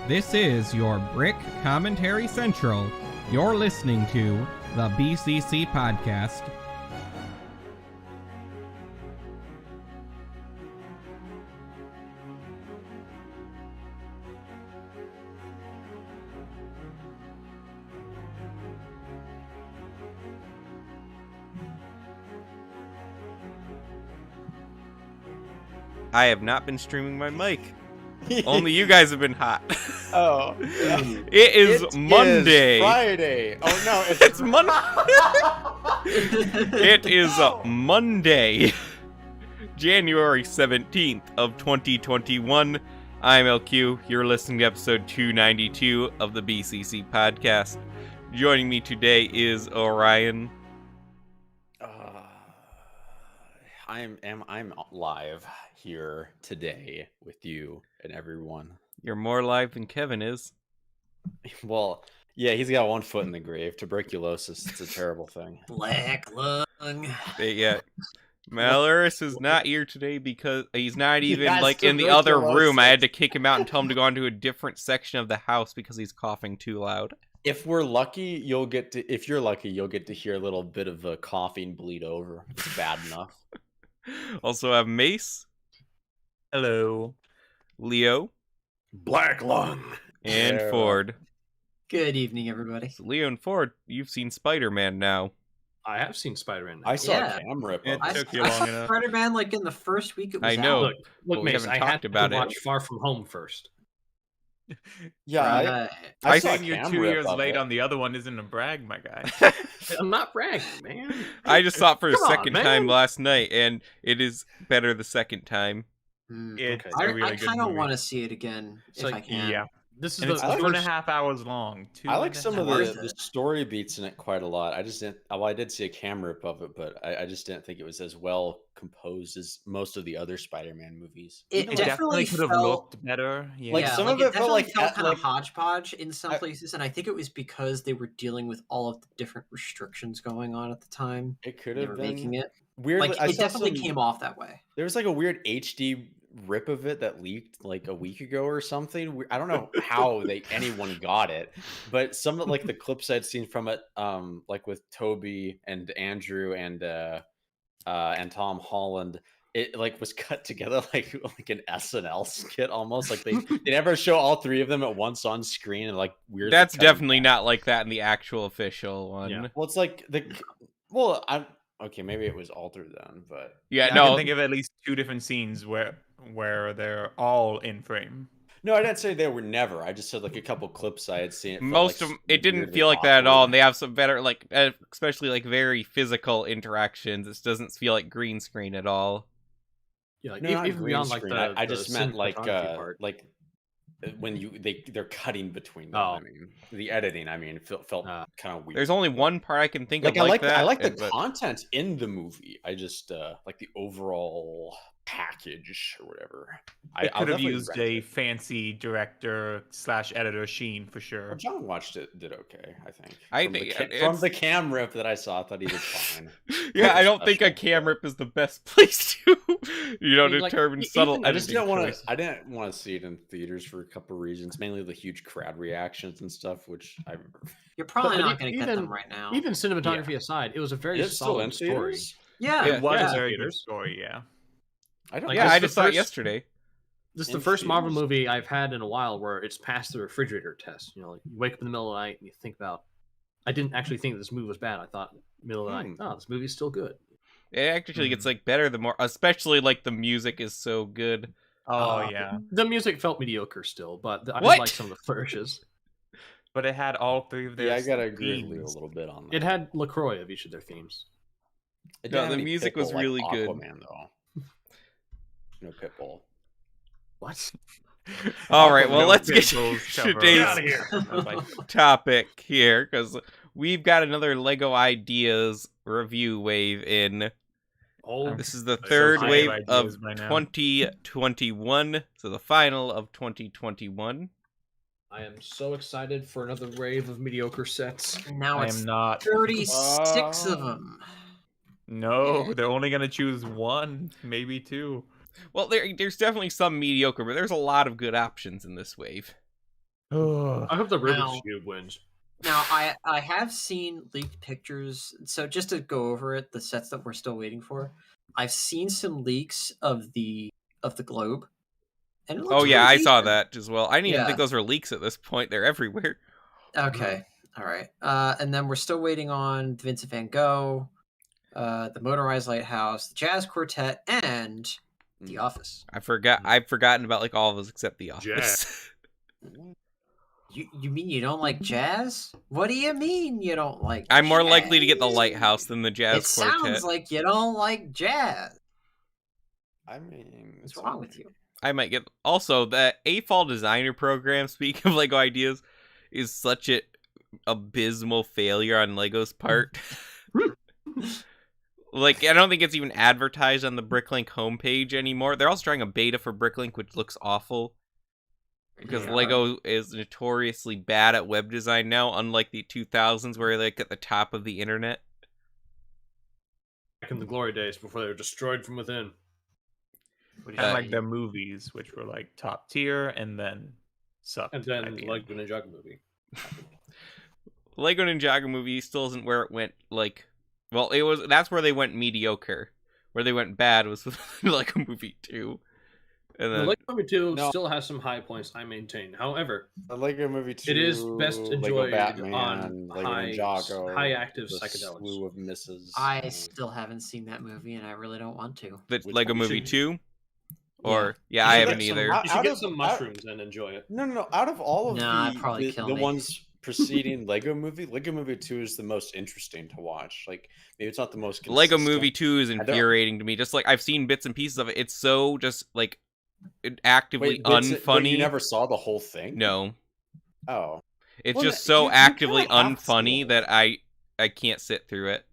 This is your Brick Commentary Central. You're listening to the BCC Podcast. I have not been streaming my mic. Only you guys have been hot. Oh. It is Monday. Is Friday. Oh no, It's Monday. It is Monday, January 17th of 2021. I'm LQ. You're listening to episode 292 of the BCC Podcast. Joining me today is Orion. I'm live here today with you and everyone. You're more live than Kevin is. Well, yeah, he's got one foot in the grave. Tuberculosis, it's a terrible thing. Black lung. Yeah. Malaris is not here today because he's not even That's like in the other tuberculosis. room. I had to kick him out and tell him to go into a different section of the house because he's coughing too loud. If we're lucky, you'll get to hear a little bit of a coughing bleed over. It's bad enough. Also have Mace. Hello. Leo. Black lung. And Yeah. Ford. Good evening, everybody. So Leo and Ford, you've seen Spider-Man now. I have seen Spider-Man. I saw Yeah. a camera up. It I took you I long saw enough. Spider-Man like in the first week it was I know. out. Look, we Mace, haven't I talked had about to it. watch Far From Home first. Yeah, Right. I saw a Saying you're 2 camera years of late it. on the other one isn't a brag, my guy. I'm not bragging, man. I just saw it for the Come on, second man. time last night, and it is better the second time. It's Okay. a really I good kind of movie. want to see it again It's if like, I can. Yeah. This is And the it's the 2.5 hours long. I like some of Worth the it. story beats in it quite a lot. I just didn't. Well, I did see a camera rip of it, but I just didn't think it was as well composed as most of the other Spider-Man movies. It Even It like- definitely definitely could have felt- looked better. Yeah. Like, yeah, some like of it it felt definitely like felt at, kind of like- hodgepodge in some I- places, and I think it was because they were dealing with all of the different restrictions going on at the time. it could They have were been making it weirdly. like I it saw definitely some- came off that way. There was like a weird HD rip of it that leaked like a week ago or something. I don't know how anyone got it, but some of like the clips I'd seen from it, like with Toby and Andrew and Tom Holland, it like was cut together like an SNL skit almost. Like they never show all three of them at once on screen and like weird. That's definitely not like that in the actual official one. Yeah. Well, it's like okay, maybe it was altered then, but Yeah, I no. can think of at least 2 different scenes where they're all in frame. no, I didn't say they were never. I just said like a couple clips I had seen. It felt Most like of them, it didn't weirdly feel like that at all, and awkward. they have some better, like, especially like very physical interactions. It doesn't feel like green screen at all. Yeah, like, No, not even green beyond like screen. the I the just meant cinematography part. like when they're cutting between them. Oh. I mean, the editing. I mean, felt Ah. kind of weird. There's only one part I can think like of like that. I like the but- content in the movie. I just like the overall package or whatever. It I'll could have definitely used rent a it. fancy director/editor sheen for Well, sure. John watched it, did okay. I think. I from the think from it's- the cam rip that I saw, I thought he did fine. Yeah, I don't think a Special, cam but- rip is the best place to, I mean, like, determine even- subtle I just editing didn't want choices. to. I didn't want to see it in theaters for a couple reasons, mainly the huge crowd reactions and stuff, which I. You're probably But not going to get even- them right now. Even cinematography aside, it was a very Is it still solid in story. theaters? yeah, Yeah, It was yeah. a very good Theaters. story, yeah. I don't. Like, Yeah, this I is the just saw it first- yesterday. This is In the first Marvel theaters. movie I've had in a while where it's passed the refrigerator test. You know, like you wake up in the middle of the night and you think about. I didn't actually think this movie was bad. I thought middle of the night, oh, this movie's still good. It actually gets like better the more, especially like the music is so good. Oh, Uh, yeah. The music felt mediocre still, but I What? did like some of the flourishes. But it had all 3 of their Yeah, I gotta agree with you a themes. little bit on that. It had LaCroix of each of their themes. It No, didn't have the any music was Pitbull like really good. Aquaman, though. No Pitbull. What? All right, well, No let's get to Pitbulls cover. today's Get outta here. I was like, topic here, because we've got another Lego Ideas review wave in. Oh, This is the so third high wave of of ideas by now. 2021, so the final of 2021. I am so excited for another wave of mediocre sets. now I it's am not. 36 of them. No, they're only gonna choose 1, maybe 2. Well, there's definitely some mediocre, but there's a lot of good options in this wave. Ugh. I hope the Rubik's Now- Cube wins. Now, I have seen leaked pictures. So just to go over it, the sets that we're still waiting for, I've seen some leaks of the globe, and it looks Oh yeah, I pretty saw decent. that as well. I didn't even Yeah. think those were leaks at this point. They're everywhere. Okay, all right. And then we're still waiting on Vincent Van Gogh, the Motorized Lighthouse, the Jazz Quartet, and The Office. I've forgotten about like all of those except The Office. You mean you don't like jazz? What do you mean you don't like? I'm more jazz? likely to get the Lighthouse than the Jazz It Quartet. sounds like you don't like jazz. I mean, What's wrong with you? I might get also the AFOL designer program. Speaking of Lego ideas, is such an abysmal failure on Lego's part. Like I don't think it's even advertised on the Bricklink homepage anymore. They're also trying a beta for Bricklink, which looks awful. Because Yeah. Lego is notoriously bad at web design now, unlike the 2000s where they're like at the top of the internet. Back in the glory days before they were destroyed from within. What do you Kind of like think? the movies, which were like top tier and then sucked. And at then the like end. the Ninjago movie. Lego Ninjago movie still isn't where it went like well, that's where they went mediocre. Where they went bad was with Lego Movie 2. And The then Lego Movie 2 No. still has some high points, I maintain. However, The Lego Movie 2. it is best Lego enjoyed Batman, on Lego high, Ninjago, high active the psychedelics. slew of misses. I still haven't seen that movie, and I really don't want to. the Which Lego one Movie should- 2? Or You I should haven't get some- either. You should Out get of- some out- mushrooms and enjoy it. No. Out of all of Nah, it'd probably the kill the me. ones preceding Lego Movie 2 is the most interesting to watch. Like maybe it's not the most Lego consistent. Movie 2 is don't- infuriating to me. Just like I've seen bits and pieces of it. It's so just like actively Wait, but unfunny. you never saw the whole thing? No. Oh. It's Well, just you so kinda actively have to. unfunny that I can't sit through it.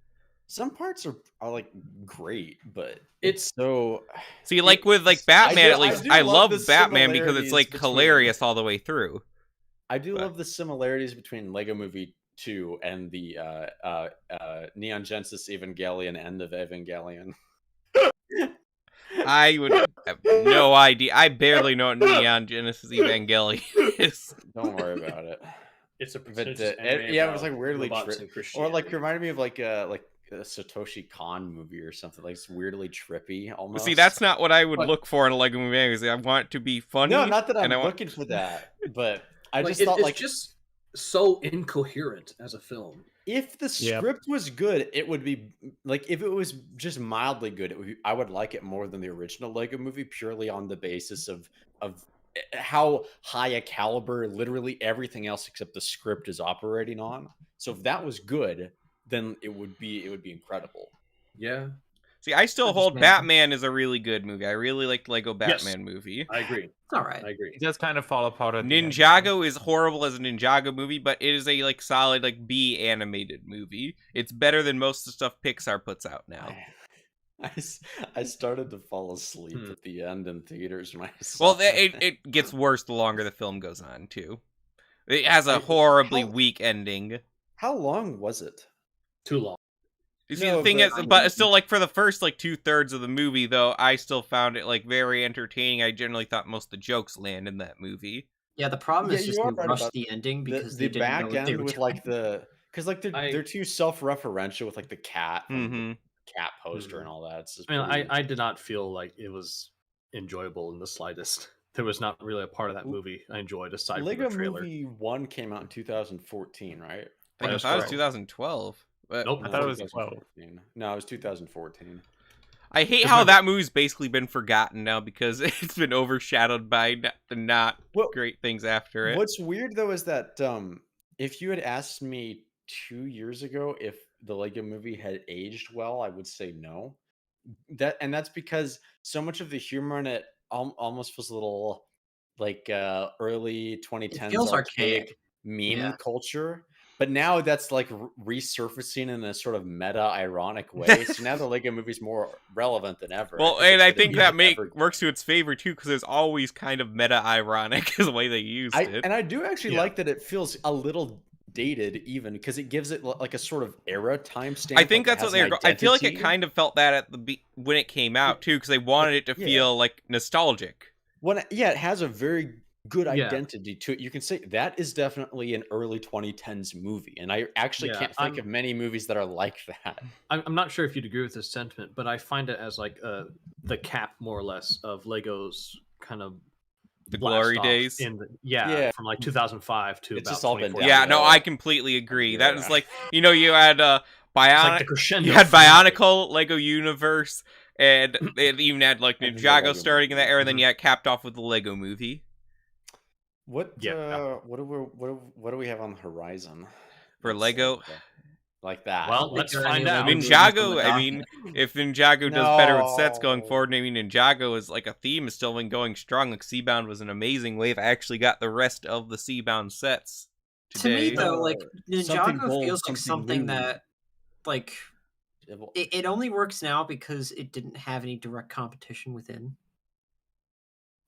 Some parts are like great, but It's- it's so See, like with like I Batman, do- at least I do I love love the Batman because it's similarities like between- hilarious all the way through. I do But- love the similarities between Lego Movie 2 and the Neon Genesis Evangelion end of Evangelion. I would have no idea. I barely know what Neon Genesis Evangelion is. Don't worry about it. It's a But pretentious it anime was about like weirdly robots tri- and or Christianity. like reminded me of like a Satoshi Kon movie or something. Like it's weirdly trippy almost. See, that's not what I would But- look for in a Lego movie. Magazine. I want it to be funny. no, not that I'm and I want- looking for that, but I Like, just thought it's like just so incoherent as a film. if the Yep. script was good, it would be like if it was just mildly good, I would like it more than the original Lego movie purely on the basis of how high a caliber literally everything else except the script is operating on. So if that was good, then it would be incredible. Yeah, See, I still I just hold meant- Batman is a really good movie. I really liked Lego Yes. Batman movie. I agree. It's all right. I agree. It does kind of fall apart at the end. Ninjago is horrible as a Ninjago movie, but it is a like solid like B animated movie. It's better than most of the stuff Pixar puts out now. I started to fall asleep Hmm. at the end in theaters when I saw Well, it gets worse the longer the film goes on too. It has a horribly how- weak ending. How long was it? Too long. You see, No, the thing but- is, but it's still like for the first like 2/3 of the movie, though, I still found it like very entertaining. I generally thought most of the jokes land in that movie. Yeah, the problem Yeah, is you just are they right rushed about the ending The, because the they didn't know back what they end were with doing. like because like I- they're too self-referential with like the cat from Hmm the cat poster Mhm. and all that. It's just I mean, pretty- I did not feel like it was enjoyable in the slightest. There was not really a part of that movie I enjoyed aside Lego from the trailer. Movie 1 came out in 2014, right? I think That's it was correct. 2012. But Nope. I thought it was 2014. No, it was 2014. I hate how that movie's basically been forgotten now because it's been overshadowed by the not Well, great things after it. What's weird though is that if you had asked me 2 years ago if the Lego Movie had aged well, I would say no. That's because so much of the humor in it almost feels a little like early 2010s feels archaic archaic. meme Yeah. culture. But now that's like resurfacing in a sort of meta ironic way. So now the Lego Movie's more relevant than ever. Well, think and it's I gonna think be that evergreen. works to its favor too, because it's always kind of meta ironic is the way they used it. And I do actually Yeah. like that it feels a little dated, even because it gives it like a sort of era timestamp. I think like it that's what has they an were. I feel like it identity. kind of felt that at when it came out too, because they wanted it to Yeah. feel like nostalgic. It has a very good Yeah. identity to it. You can say that is definitely an early 2010s movie, and I actually Yeah, can't think of many movies that are like that. I'm not sure if you'd agree with this sentiment, but I find it as like the cap, more or less, of Lego's kind of The blast glory off days. in the, Yeah. from like 2005 to It's about just all been 2014. Yeah, no, downhill. I completely agree. That is Yeah. like, you know, you had It's like the crescendo. you had finale. Bionicle, Lego Universe, and they even had like I think the Ninjago Lego starting in that Movie. era, and then you had capped off with the Lego Movie. What Yeah. what do we have on the horizon For Let's Lego? think, like that? Well, think let's there are find any out. Lego movies Ninjago, on the I mean, docket. if Ninjago does better with sets going No. forward, I mean, Ninjago is like a theme is still been going strong. Like Seabound was an amazing wave. I actually got the rest of the Seabound sets To me, today. though, like Something Ninjago bold, feels like something something new. that, like, it only works now because it didn't have any direct competition within.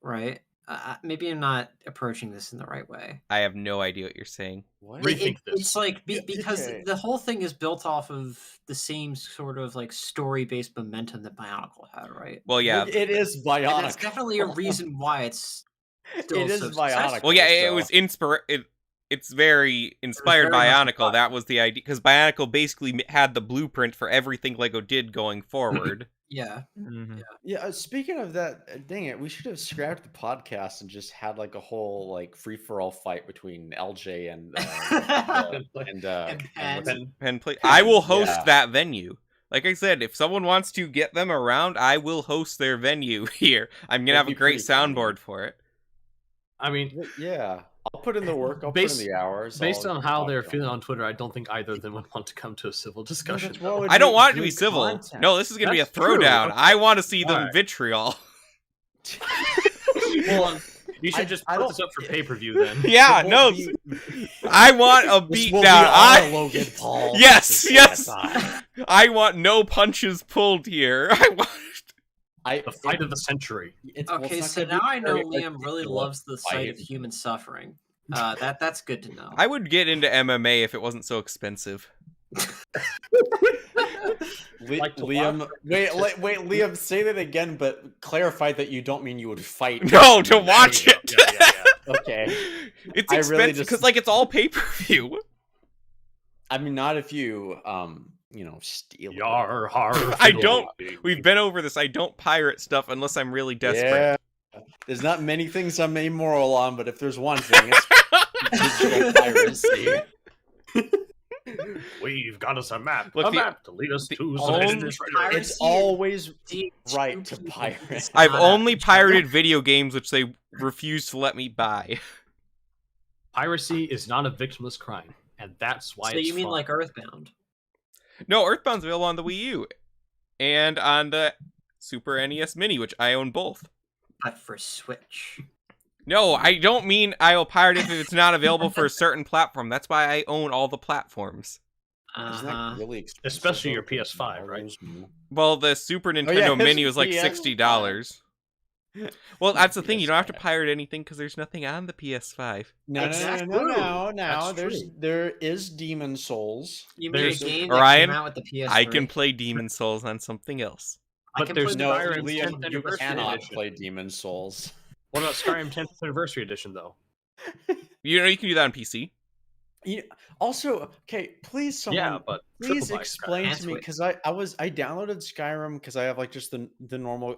Right? Maybe I'm not approaching this in the right way. I have no idea what you're saying. What? Rethink this. It's like Yeah, because okay. the whole thing is built off of the same sort of like story-based momentum that Bionicle had, right? Well, yeah. It is And Bionic. that's definitely a reason why it's still It is so Bionic. successful. Well, yeah, it so- was it's very inspired very much Bionicle. inspired. That was the idea because Bionicle basically had the blueprint for everything Lego did going forward. Yeah. Mhm. Yeah, speaking of that, dang it, we should have scrapped the podcast and just had like a whole like free for all fight between LJ and And what's it? Pen play. I will host Yeah. that venue. Like I said, if someone wants to get them around, I will host their venue here. I'm gonna That'd have a be great pretty funny. soundboard for it. I mean, Yeah, I'll put in the work. I'll Based- put in the hours. based I'll on how they're talk to feeling them. on Twitter, I don't think either of them would want to come to a civil discussion. that's what would I don't make want it to be good civil. content. No, this is gonna be a That's true. throwdown. Okay. I want to see them Alright. vitriol. Well, you should just I put don't- this up for pay per view then. Yeah, It no, won't be- I want a This beatdown. will be our I Logan Paul. Yes, versus yes. CSI. I want no punches pulled here. I want. The fight of the century. Okay, so now I know Liam really loves the sight of human suffering. That's good to know. I would get into MMA if it wasn't so expensive. Like to Liam, watch- wait, Liam, say that again, but clarify that you don't mean you would fight. No, to watch There you it. go. Yeah. Okay. It's I really expensive just- because like it's all pay per view. I mean, not if you, steal. it. Yar, har, I fiddle. don't- We've been over this. I don't pirate stuff unless I'm really desperate. Yeah. There's not many things I'm immoral on, but if there's one thing, it's digital piracy. We've got us a map. Look, a the- map to lead us to some only- hidden treasure. Piracy It's always See, right to stupid. pirate. It's I've not only a- pirated video games which they refuse to let me buy. Piracy is not a victimless crime, and that's why So it's you mean fun. like Earthbound? No, Earthbound's available on the Wii U and on the Super NES Mini, which I own both. But for Switch. No, I don't mean I will pirate it if it's not available for a certain platform. That's why I own all the platforms. Isn't that really expensive? Especially your though? PS5, right? Well, the Super Nintendo yeah, it's Mini was like PS5. $60. Well, that's the thing. You don't have to PS5. pirate anything because there's nothing on the PS5. No, Exactly. no. That's There is Demon Souls. You mean a There's- game that Orion, came out with the PS3? I can play Demon Souls on something else. I But can there's play No, the Skyrim's Demon 10th Liam, Souls. you anniversary cannot edition. play Demon Souls. What about Skyrim 10th Anniversary Edition, though? You know, you can do that on PC. Also, okay, please someone Yeah, but please triple buy explain Skyrim. to me because I downloaded Skyrim because I have like just the normal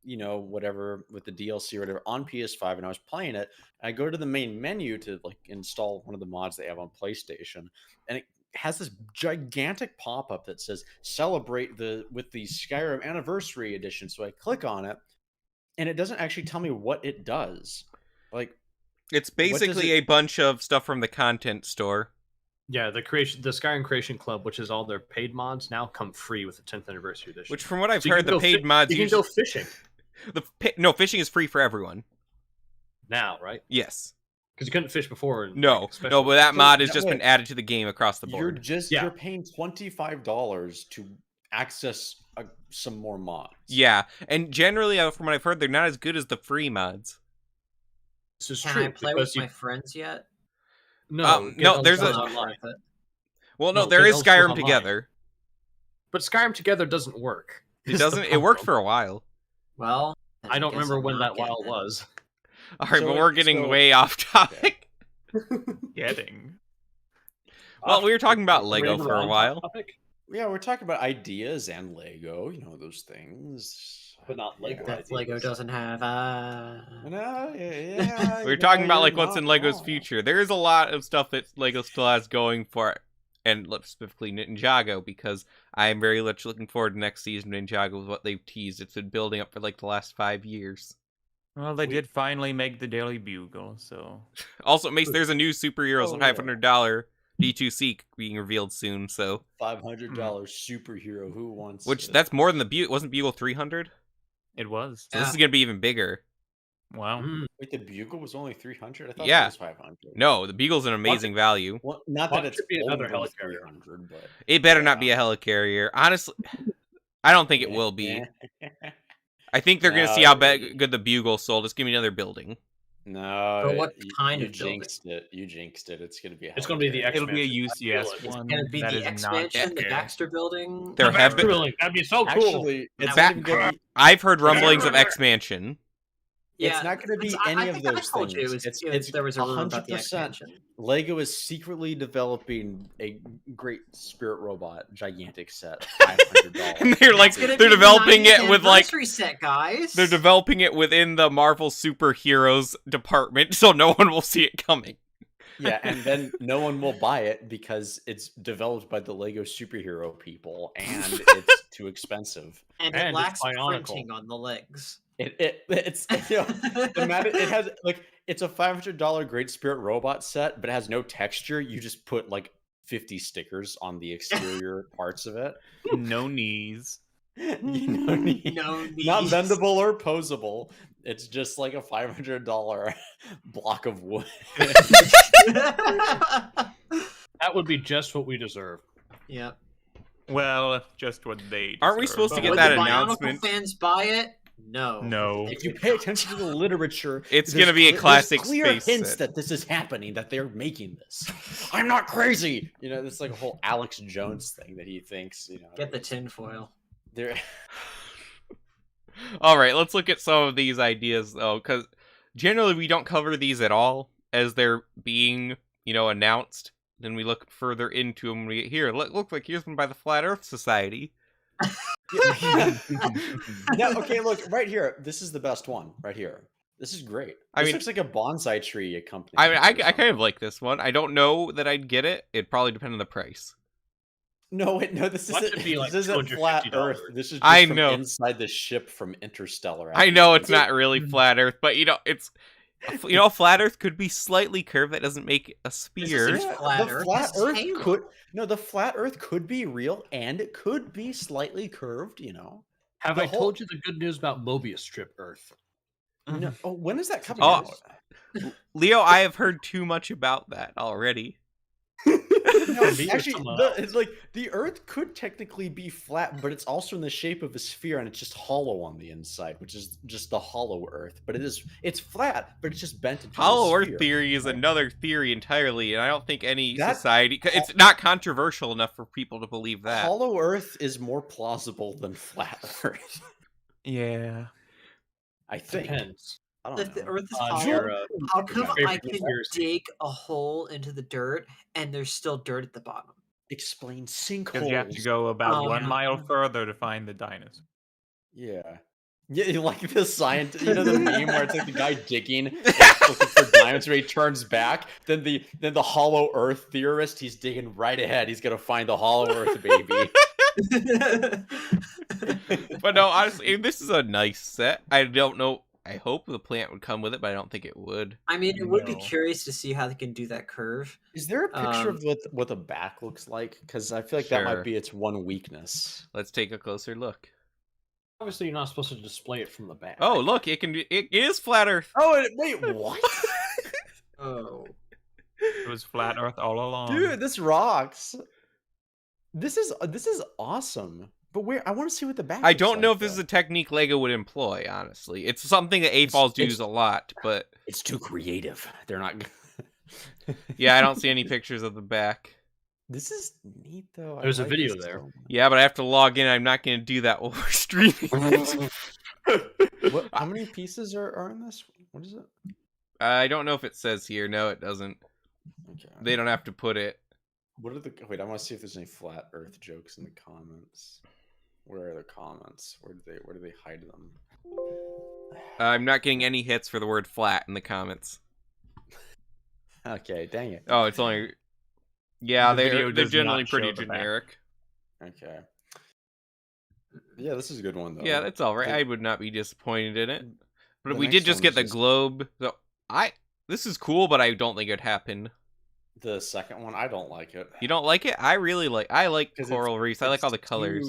whatever with the DLC or whatever on PS5 and I was playing it and I go to the main menu to like install one of the mods they have on PlayStation and it has this gigantic pop-up that says celebrate with the Skyrim Anniversary Edition. So I click on it and it doesn't actually tell me what it does. Like It's does basically it- a bunch of stuff from the content store. Yeah, the Skyrim Creation Club, which is all their paid mods, now come free with the 10th Anniversary Edition. Which, from what I've So you heard, can the go paid mods you can usually... go fishing No, fishing is free for everyone. now, right? Yes. Because you couldn't fish before. And, No, like, especially- no, but that So mod has that just way- been added to the game across the board. Yeah. you're paying $25 to access some more mods. Yeah, and generally, from what I've heard, they're not as good as the free mods. This is Can true. I play because with you- my friends yet? No, no, get there's Elder a- Scrolls Not Online. worth it. Well, no, No, there get is Elder Scrolls Skyrim Online. Together. But Skyrim Together doesn't work. It is the doesn't. It worked problem. for a while. Well, then I don't guess remember I'm when not that while getting it. was. All right, So but it- we're getting so- way off topic. Getting. Well, we were talking about Lego Random for a on while. topic, Yeah, we're talking about ideas and Lego, those things. but not Lego. Yeah. That Lego doesn't have. No, yeah, We were talking about you're like what's not in Lego's wrong. future. There is a lot of stuff that Lego still has going for it, and specifically Ninjago, because I am very much looking forward to next season of Ninjago with what they've teased. It's been building up for like the last 5 years. Well, they did finally make the Daily Bugle, so Also, it makes there's a new superheroes Oh, yeah. $500 D2C being revealed soon. So, $500 superhero. Who wants? which it? that's more than the Bugle. Wasn't Bugle 300? it was. So this is gonna be even bigger. Wow. Mm. Wait, the Bugle was only 300. I thought Yeah. it was 500. No, the Bugle's an amazing value. Well, not Well, that it it's should be another only helicarrier. 300, but It better not be a helicarrier. Honestly, I don't think it will be. Eh. I think they're gonna No, see how it- good the Bugle sold. Just give me another building. No, But what kind you of building? jinxed it. You jinxed it. It's gonna be. It's gonna be the helicarrier. It'll be a Expansion. UCS It's It's one. gonna be that the is not expansion, the okay. Baxter building. There have been. Building. That'd be so cool. Actually, it's Back- not even gonna be. I've heard rumblings of X-Mansion. It's not going to be I any of think I those told you things. it's there was a rumor about the 100%. expansion. Lego is secretly developing a great spirit robot gigantic set. $500. And they're like It's gonna they're be the developing 90th it with like anniversary set, guys. they're developing it within the Marvel superheroes department, so no one will see it coming. Yeah, and then no one will buy it because it's developed by the Lego superhero people, and it's too expensive. and And it it's lacks bionicle. printing on the legs. It's it has like it's a $500 Great Spirit robot set, but it has no texture. You just put like 50 stickers on the exterior parts of it. No knees. No No not knees. bendable or posable. It's just like a $500 block of wood. That would be just what we deserve. Yep. Well, just what they. Aren't we deserve. supposed to But get would that the Bionicle announcement? fans buy it? No. No. If you pay attention to the literature, It's there's gonna be a there's classic clear space hints set. that this is happening, that they're making this. I'm not crazy. It's like a whole Alex Jones thing that he thinks. Get the tinfoil. They're All right, let's look at some of these ideas though, because generally we don't cover these at all as they're being, announced. Then we look further into them when we get here. Look like here's one by the Flat Earth Society. Yeah, okay, look right here. This is the best one right here. This is great. I This mean- looks like a bonsai tree accompanying. I mean, it or I kind of something. like this one. I don't know that I'd get it. It'd probably depend on the price. No, wait, no. This Watch isn't. it be like this isn't flat $250. Earth. This is just I from know. inside the ship from Interstellar. I know it's After- not really flat Earth, but it's flat Earth could be slightly curved. That doesn't make a sphere. is- flat the Earth. flat This is Earth Halo. could the flat Earth could be real and it could be slightly curved. Have The I whole- told you the good news about Mobius strip Earth? No, oh, when is that coming Oh. out? Leo, I have heard too much about that already. No, Me or actually, someone it's like the Earth could technically be flat, but it's also in the shape of a sphere, and it's just hollow on the inside, which is just the hollow Earth. But it's flat, but it's just bent into Hollow a Earth sphere. theory is another theory entirely, and I don't think any That- society. It's not controversial enough for people to believe that. Hollow Earth is more plausible than flat Earth. Yeah. I think. Depends. I don't If the know. Earth is On hollow, your, how come favorite I can conspiracy. dig a hole into the dirt and there's still dirt at the bottom? Explain Because you have to sinkholes. go about Oh, 1 yeah. mile further to find the dinosaur. Yeah. Yeah, you like the scientist, the meme where it's like the guy digging, like, looking for diamonds, where he turns back. Then the Hollow Earth theorist, he's digging right ahead. He's gonna find the Hollow Earth baby. But no, honestly, this is a nice set. I don't know. I hope the plant would come with it, but I don't think it would. I mean, it would be No. curious to see how they can do that curve. Is there a picture Um, of what the back looks like? Because I feel like that Sure. might be its one weakness. Let's take a closer look. obviously, you're not supposed to display it from the back. Oh, look, it is flat Earth. Oh wait, what? Oh. It was flat Earth all along. Dude, this rocks. This is awesome. But I want to see what the back. I looks don't know like, if this is though. a technique Lego would employ, honestly. It's something that AFOLs it's- use a lot, but It's too creative. They're not. yeah, I don't see any pictures of the back. This is neat though. I There's a like video this there. so much. Yeah, but I have to log in. I'm not going to do that while we're streaming. How many pieces are in this? What is it? I don't know if it says here. No, it doesn't. Okay. They don't have to put it. What are the? Wait, I want to see if there's any flat Earth jokes in the comments. Where are the comments? Where do they hide them? I'm not getting any hits for the word flat in the comments. Okay, dang it. Oh, it's only. Yeah, The video they're does generally not show pretty the back. generic. Okay. Yeah, this is a good one though. Yeah, that's all right. The- I would not be disappointed in it. But the we did next just one get is the just- globe. So this is cool, but I don't think it happened. The second one, I don't like it. You don't like it? I like 'Cause coral reefs. I like it's all the colors.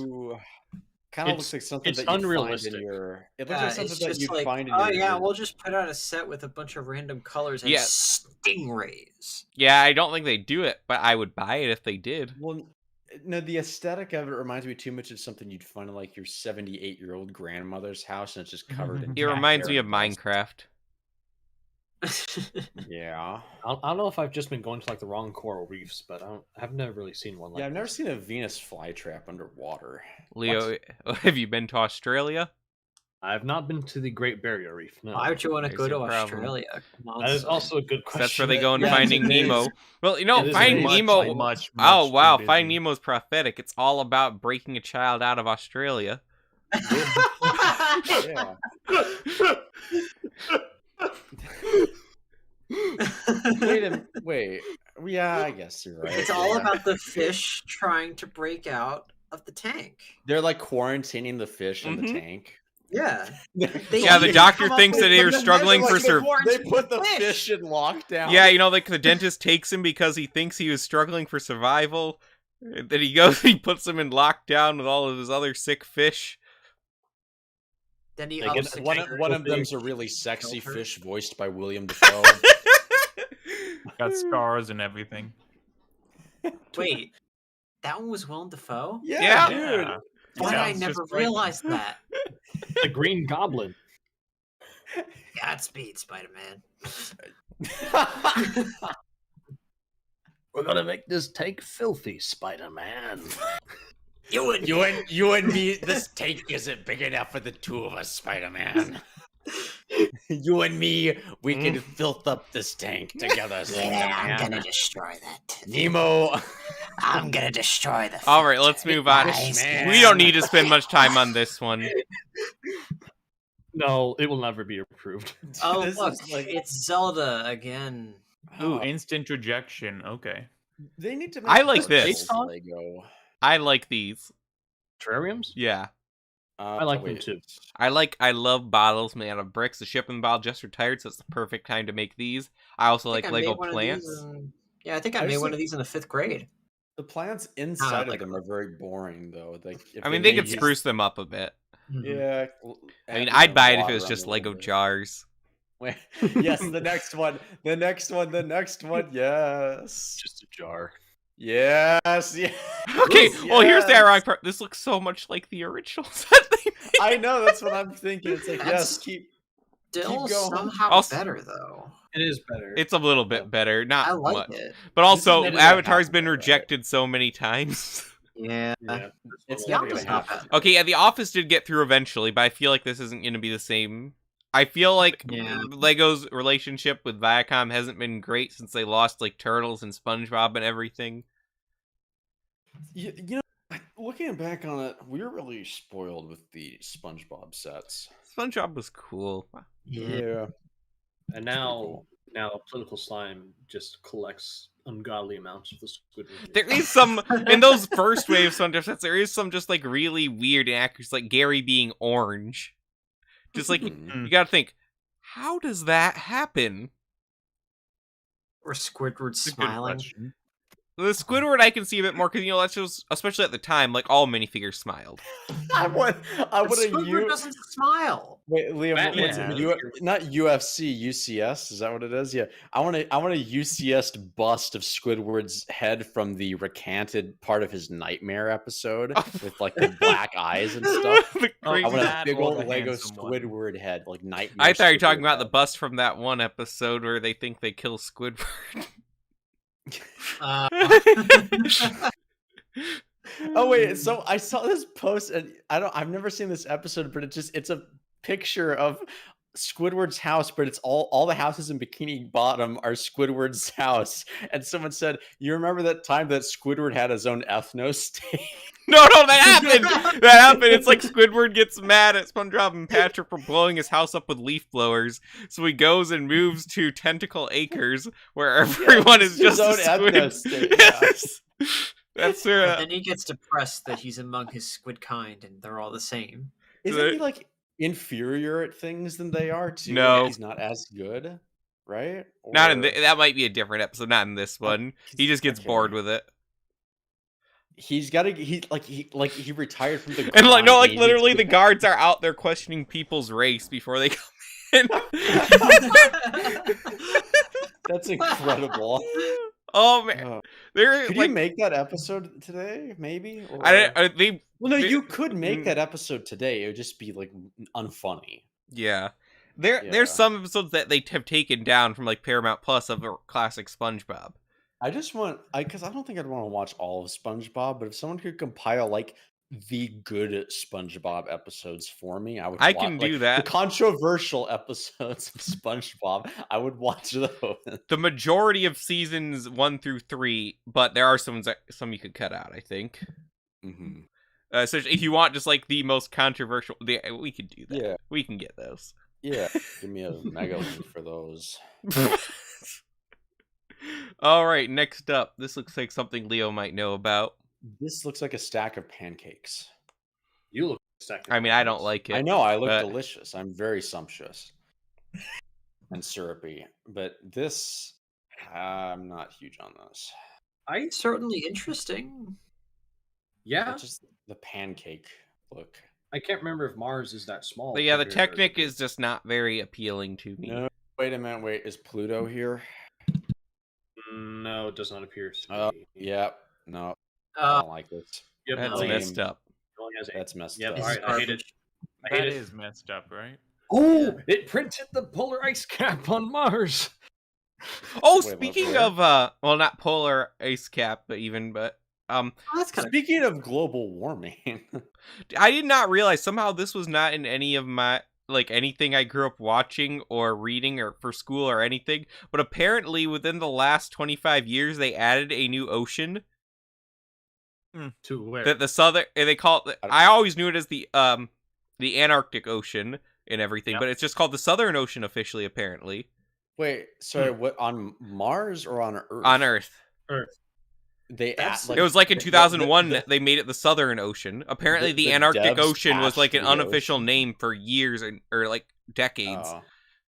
Kind of It's- looks like something it's that you find unrealistic. in your. It looks Yeah, like something it's that just you'd like, find in oh your. yeah, we'll just put out a set with a bunch of random colors and Yeah. stingrays. Yeah, I don't think they do it, but I would buy it if they did. Well, no, the aesthetic of it reminds me too much of something you'd find in like your 78-year-old grandmother's house, and it's just covered in. It cat reminds hair me of and dust. Minecraft. Yeah. I don't know if I've just been going to like the wrong coral reefs, but I've never really seen one like Yeah, I've never this. seen a Venus flytrap underwater. Leo, have you been to Australia? I've not been to the Great Barrier Reef. No, Why would you want to There's go to your problem. Australia? that is also a good question. That's where they go in Yeah, Finding it is. Nemo. Well, you It know, is Finding much, Nemo. much Oh too wow, busy. Finding Nemo's prophetic. It's all about breaking a child out of Australia. Yeah. Wait. Yeah, I guess you're right. It's all yeah. about the fish trying to break out of the tank. They're like quarantining the fish in Mhm. the tank. Yeah. Yeah, the doctor thinks that they were struggling for They put the Fish. fish in lockdown. Yeah, you know, like the dentist takes him because he thinks he was struggling for survival. And then he goes, he puts him in lockdown with all of his other sick fish. Then he They get ups the One tank. of them's a really sexy Filter. fish voiced by William Dafoe. Got scars and everything. Wait, that one was Willem Dafoe? Yeah. dude. Yeah. Why did I Sounds never just like- realize that? the Green Goblin. Godspeed, Spider-Man. We're gonna make this tank filthy, Spider-Man. You and you and me, this tank isn't big enough for the two of us, Spider-Man. You and me, we can filth up this tank together, Spider-Man. destroy that. Nemo. I'm gonna destroy the. All right, let's move on. Man. We don't need to spend much time on this one. No, it will never be approved. Oh This look, is like- it's Zelda again. Ooh, instant rejection. Okay. They need to. Make I like Dark this. Souls Lego. I like these. Terrariums? Yeah. I like them too. I love bottles made out of bricks. The shipping bottle just retired, so it's the perfect time to make these. I also like I Lego made one of plants. these yeah, I think I I've made one seen- of these in the 5th grade. The plants inside like of them are very boring, though. Like, if I mean, they made could use- spruce them up a bit. Yeah. I mean, add I'd buy it if water it was on just them a Lego little bit. jars. Wait, yes, the next one. The next one. The next one. Yes. Just a jar. Yes. Yeah. Okay, well, here's the Yes. ironic part. This looks so much like the original set they made. I know. That's what I'm thinking. It's like, That's- yes, keep. Still going. somehow Also- better though. It is better. It's a little bit better, I not like much. it. But also, never gonna Avatar's happen, been though, right? rejected so many times. Yeah. yeah, It's The never Office gonna not happen. bad. Okay, yeah, The Office did get through eventually, but I feel like this isn't going to be the same. I feel like Yeah. Lego's relationship with Viacom hasn't been great since they lost like Turtles and SpongeBob and everything. You know, looking back on it, we were really spoiled with the SpongeBob sets. SpongeBob was cool. Yeah. and now political slime just collects ungodly amounts of the Squidward. There is some in those first wave SpongeBob sets. There is some just like really weird inaccuracies, like Gary being orange. Just like Hmm. you got to think, how does that happen? Or Squidward It's a good smiling. question. The Squidward I can see a bit more because you know that's just especially at the time, like all minifigures smiled. I want But a Squidward doesn't smile. Wait, Liam, Batman what's it? has. Not UFC, UCS. Is that what it is? Yeah, I want a UCS bust of Squidward's head from the recanted part of his nightmare episode with like the black eyes and stuff. The Oh, crazy- I want a that big or old the Lego handsome one. Squidward head, like nightmare. I thought you were talking Squidward about the head. bust from that one episode where they think they kill Squidward. Uh, Oh wait, so I saw this post and I've never seen this episode, but it's a picture of Squidward's house, but it's all the houses in Bikini Bottom are Squidward's house. And someone said, "You remember that time that Squidward had his own ethno state?" No, that happened. That happened. It's like Squidward gets mad at SpongeBob and Patrick for blowing his house up with leaf blowers, so he goes and moves to Tentacle Acres, where everyone is just his a own squid. ethno state. Yeah. Yes. That's And then he gets depressed that he's among his squid kind and they're all the same. Isn't he like inferior at things than they are too? No. Like, he's not as good, right? not in Or- that might be a different episode. Not in this one. He just gets okay. bored with it. He's got to. He retired from the. And like no, grind. like He literally needs the to- guards are out there questioning people's race before they come in. That's incredible. Oh man, Oh. they're Could like you make that episode today? Maybe. Or... they Well, no, they- you could make Mm. that episode today. It would just be like unfunny. yeah. Yeah. There's some episodes that they have taken down from like Paramount Plus of a classic SpongeBob. I just want, because I don't think I'd want to watch all of SpongeBob, but if someone could compile like the good SpongeBob episodes for me, I would. I can do that. The controversial episodes of SpongeBob, I would watch those. The majority of seasons 1 through 3, but there are some you could cut out, I think. Mm-hmm. So if you want just like the most controversial, we could do that. Yeah, We can get those. yeah. Give me a mega link for those. All right, next up. This looks like something Leo might know about. This looks like a stack of pancakes. You look stacked. I mean, I don't like it. I know I look but- delicious. I'm very sumptuous and syrupy, but this, I'm not huge on this. Certainly interesting. Yeah, It's just the pancake look. I can't remember if Mars is that small. But yeah, the compared to- Technic is just not very appealing to me. No, wait a minute. Wait, is Pluto here? No, it does not appear to be. Oh, yeah. No, I Uh, don't like this. Yep, That's no, messed up. it only has eight. That's messed Yep, up. all right, I hate it. I hate That it. is messed up, right? Oh, it printed the polar ice cap on Mars. Oh, Wait, what, speaking where? of well, not polar ice cap, but oh, that's kind of Speaking of global warming, I did not realize somehow this was not in any of my like anything I grew up watching or reading or for school or anything. But apparently, within the last 25 years, they added a new ocean To where? that the southern. They call it. I always knew it as the Antarctic Ocean and everything, Yep. but it's just called the Southern Ocean officially. Apparently, wait. Sorry, what on Mars or on Earth? on Earth. They That's- like, It was like in the- 2001 the- that they made it the Southern Ocean. Apparently, the the Antarctic devs Ocean was passed like an the unofficial ocean. name for years or like decades. Oh.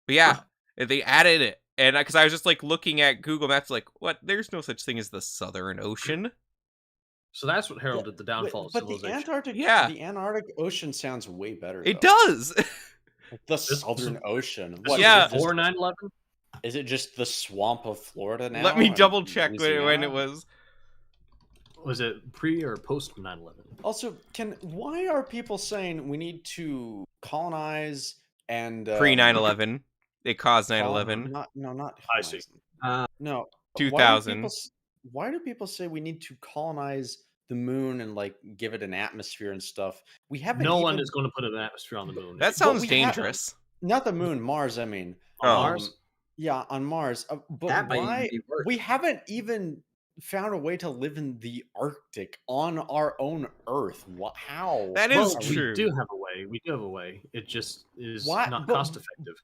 But yeah, they added it, and because I was just like looking at Google Maps, like, what? There's no such thing as the Southern Ocean. So that's what heralded the downfall of But the civilization. Antarctic, Yeah. the Antarctic Ocean sounds way better. It though. does. The Southern Ocean. This What, was Yeah. before 9/11. Is it just the swamp of Florida now? Let me and double check when Louisiana? it was. Was it pre or post 9/11? Also, why are people saying we need to colonize and Pre 9/11. It caused 9/11. Not I see. colonize. No, 2000. Why do people say we need to colonize the moon and like give it an atmosphere and stuff? We haven't. No even, one is going to put an atmosphere on the moon. That sounds we dangerous. not the moon, Mars. I mean, Oh. Mars. Yeah, on Mars. But that might why? even be worse. We haven't even found a way to live in the Arctic on our own Earth. How? That is Well, true. We do have a way. We do have a way. It just is Why- not but- cost effective.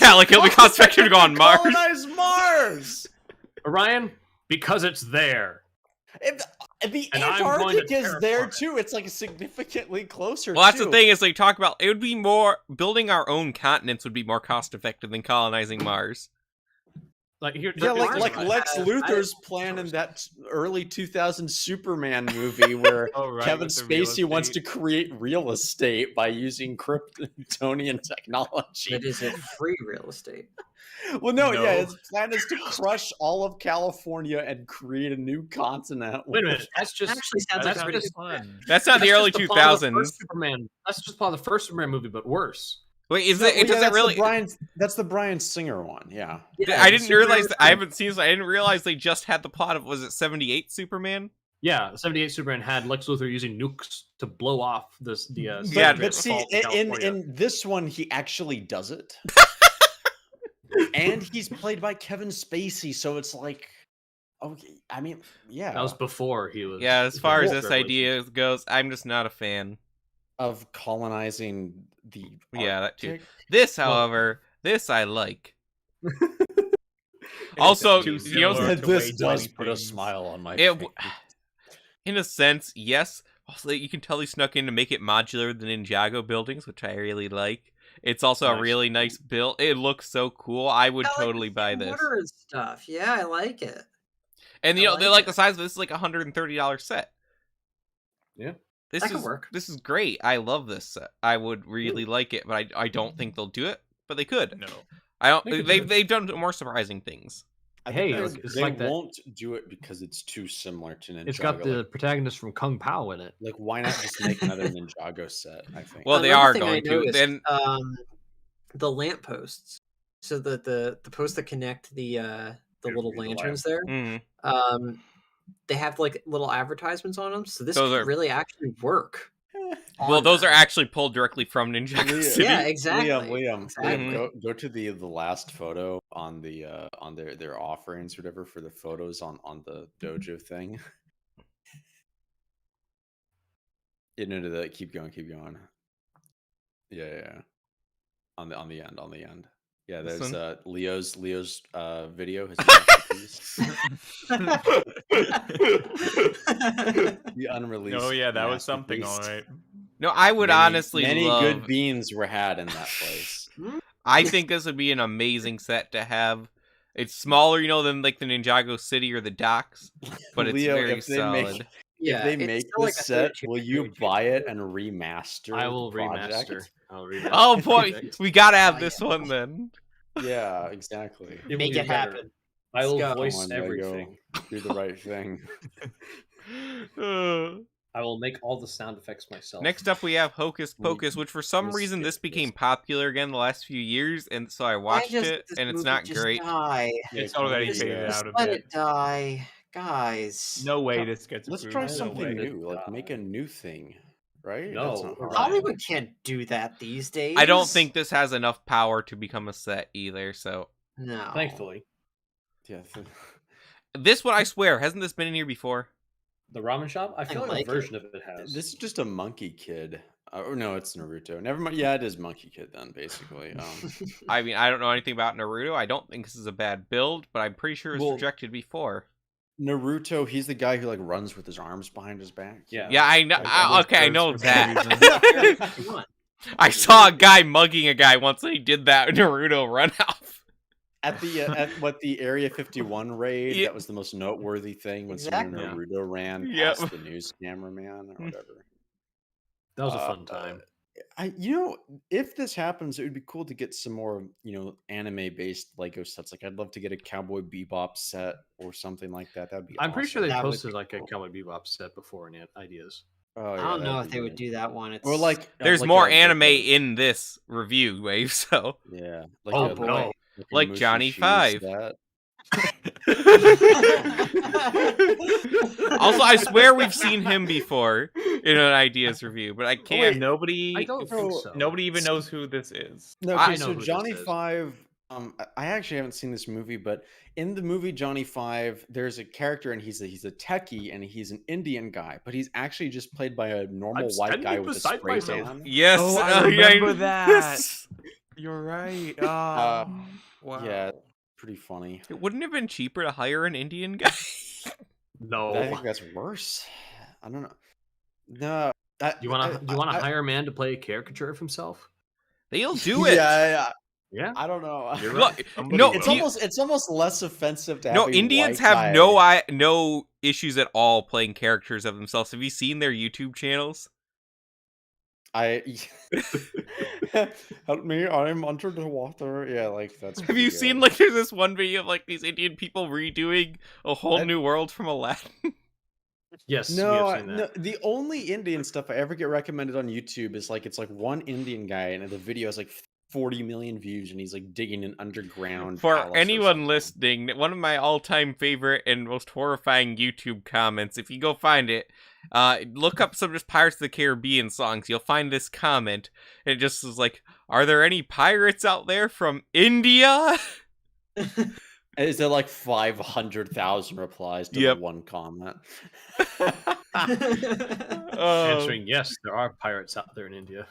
Yeah, like it'll be cost effective to go on Mars. Colonize Mars. Orion, because it's there. If the And I'm going to Antarctic is there terraform it. too. It's like significantly closer. Well, that's the too. thing is they talk about it would be more building our own continents would be more cost effective than colonizing Mars. Like here, Yeah, like Mars like might Lex have- Luthor's plan in that early 2000 Superman movie where Oh, right, Kevin with the real Spacey wants to estate. create real estate by using Kryptonian technology. It is a free real estate. Well, no, No. yeah, his plan is to crush all of California and create a new continent. wait a minute. That's just Actually sounds That that's like sounds just, fun. That's not the that's early just plot of the 2000s. first Superman. That's just part of the first Superman movie, but worse. Wait, is No, it? It yeah, doesn't that's really. That's the Brian Singer one. Yeah. Yeah, I didn't Superman realize. was I haven't seen. I didn't realize they just had the plot of. Was it 78 Superman? Yeah, 78 Superman had Lex Luthor using nukes to blow off the Yeah, But see, assault in California. in this one, he actually does it. And he's played by Kevin Spacey, so it's like, okay, I mean, yeah. That was before he was. Yeah, as far as Well, this idea goes, I'm just not a fan. Of colonizing the Yeah, that too. Arctic. This, however, this I like. Also, too you know, similar. This to does way put a things. smile on my It- face. in a sense, yes. Also, you can tell he snuck in to make it modular the Ninjago buildings, which I really like. It's also a Nice. really nice build. It looks so cool. I would I like totally the buy this. water and stuff. Yeah, I like it. And I you know, they like like it. the size of this is like $130 set. Yeah. This That is could work. This is great. I love this set. I would really like it, but I don't think they'll do it. But they could. No. I don't. They could do it. They've done more surprising things. I Hey, think look, it's they like that- won't do it because it's too similar to Ninjago. It's got the like, protagonist from Kung Pao in it. why not just make another Ninjago set? I think. Well, they Another are thing I going to. noticed, Then the lamp posts. So the posts that connect the little the lanterns there. mhm. They have like little advertisements on them. So this Those could are- really actually work. well, on those are them. actually pulled directly from Ninjago Liam- City. Yeah, exactly. Liam, Exactly. go to the last photo on the on their offerings or whatever for the photos on the dojo thing. Into the keep going. Yeah. On the end. Yeah, This there's one? Leo's video. His masterpiece. The unreleased. Oh yeah, that was something, masterpiece. all right. No, I would honestly many love. good beans were had in that place. I think this would be an amazing set to have. It's smaller, you know, than like the Ninjago City or the docks, but it's Leo, very if they solid. make Yeah, if they it's make still this like a set, 32 will you page buy it picture. and remaster? I will the project? remaster. I'll remaster. Oh the boy, project. we gotta have Oh, this yeah. one then. Yeah, exactly. will Make be it better. happen. I will Let's go. voice Come on, Lego. everything. Do the right thing. I will make all the sound effects myself. Next up, we have Hocus We- Pocus, which for some we'll reason skip this became this. popular again the last few years, and so I watched it, and it's not great. Die. It's already Just, faded just out a let bit. it die, guys. No way this gets Let's approved. try no something way. new. Like make a new thing, right? No, That's not hard. Hollywood can't do that these days. I don't think this has enough power to become a set either. So No. Thankfully, Yeah. this one, I swear, hasn't this been in here before? the ramen shop. I feel like like a it. version of it has. This is just a monkey kid. Or no, it's Naruto. Never mind. Yeah, it is Monkey Kid then, basically. I mean, I don't know anything about Naruto. I don't think this is a bad build, but I'm pretty sure it was Well- rejected before. Naruto, he's the guy who like runs with his arms behind his back. Yeah. Yeah, I know. Like, Okay, I know for some that. Come on. I saw a guy mugging a guy once, and he did that Naruto run off. At the at what the Area 51 raid, Yeah. that was the most noteworthy thing when Exactly. someone Naruto ran Yep. past the news cameraman or whatever. That was a fun time. If this happens, it would be cool to get some more, anime-based Lego sets. Like, I'd love to get a Cowboy Bebop set or something like that. That'd be. I'm pretty sure they That would posted be like cool. a Cowboy Bebop set before in ideas. Oh, I yeah, don't know that'd if be they would good. do that one. It's Or like, There's like more a- anime like a- in this review, Wave. So Yeah. Oh, a- boy. a Like Mushu Johnny Shoes 5. set. also, I swear we've seen him before in an ideas review, but I can't. Nobody. I don't think so. Nobody even knows who this is. No, I okay, know so who this Johnny is. 5. I actually haven't seen this movie, but in the movie Johnny 5, there's a character and he's a techie and he's an Indian guy, but he's actually just played by a normal I'm white standing guy with a beside spray myself. tan. Yes, Oh, I yeah, remember that. yes. You're right. Uh, Wow. Yeah, pretty funny. It wouldn't have been cheaper to hire an Indian guy. No. I think that's worse. I don't know. No, You want to hire a man to play a caricature of himself? They'll do it. Yeah. I don't know. You're Look, right. Somebody no, will. It's almost less offensive to no, have a Indians white have guy. no issues at all playing characters of themselves. Have you seen their YouTube channels? Help me! I'm under the water. Yeah, like that's. Have pretty you good. seen like there's this one video of like these Indian people redoing a whole I- new world from Aladdin? Yes. we No, have seen that. no. The only Indian stuff I ever get recommended on YouTube is like it's like one Indian guy, and the video is like 40 million views, and he's like digging an underground. For palace or anyone something. listening, one of my all-time favorite and most horrifying YouTube comments, if you go find it, look up some just Pirates of the Caribbean songs, you'll find this comment, and it just is like, are there any pirates out there from India? Is there like 500,000 replies to Yep. the one comment? Answering yes, there are pirates out there in India.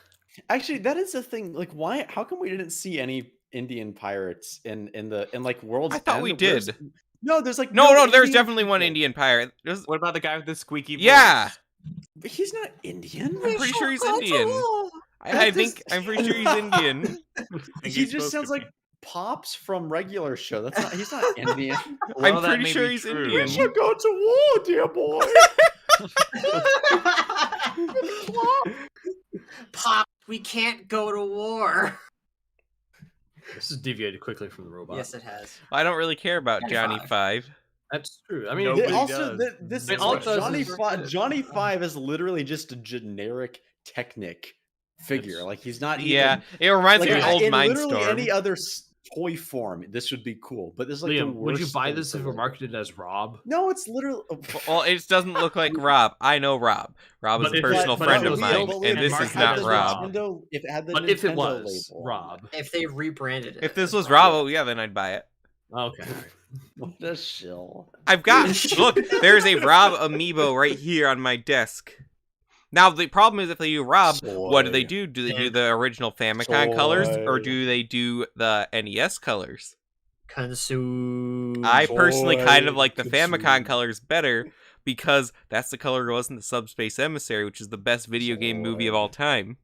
Actually, that is the thing. Like, why? How come we didn't see any Indian pirates in like World's I thought End? we Where's- did. No, there's like No, there's Indian definitely one people. Indian pirate. There's, What about the guy with the squeaky voice? Yeah. But he's not Indian. I'm pretty sure he's Indian. I'm pretty sure he's Indian. He just sounds like Pops from regular show. That's not. He's not Indian. Well, I'm that pretty may sure be he's true. Indian. We should go to war, dear boy. Pop, we can't go to war. This is deviated quickly from the robot. Yes, it has. I don't really care about Johnny 95. 5. That's true. I mean, Nobody Th- also, does. th- this I is mean, all like it does Johnny is- Five. Johnny Five is literally just a generic Technic figure. It's- Like he's not. Yeah, it reminds Like, me of old in literally Mindstorm. any other toy form, this would be cool. But this is like the Liam, would you worst buy thing this for if it were Lego. marketed as Rob? No, it's literally. Well, it doesn't look like Rob. I know Rob. Rob is But a if personal it- but friend if it of was mine, built and and this is marketed not as Rob. Nintendo, if it had the But Nintendo if it was label. Rob, If they rebranded it. If this as was Rob. Rob, yeah, then I'd buy it. okay. What a shill. I've got look. There's a Rob amiibo right here on my desk. Now the problem is if they do Rob, what do they do? Do they do the original Famicom colors, or Soy. do they do the NES colors? Consume. I personally kind of Soy like the consume. Famicom colors better because that's the color it was in the Subspace Emissary, which is the best video game movie of all time.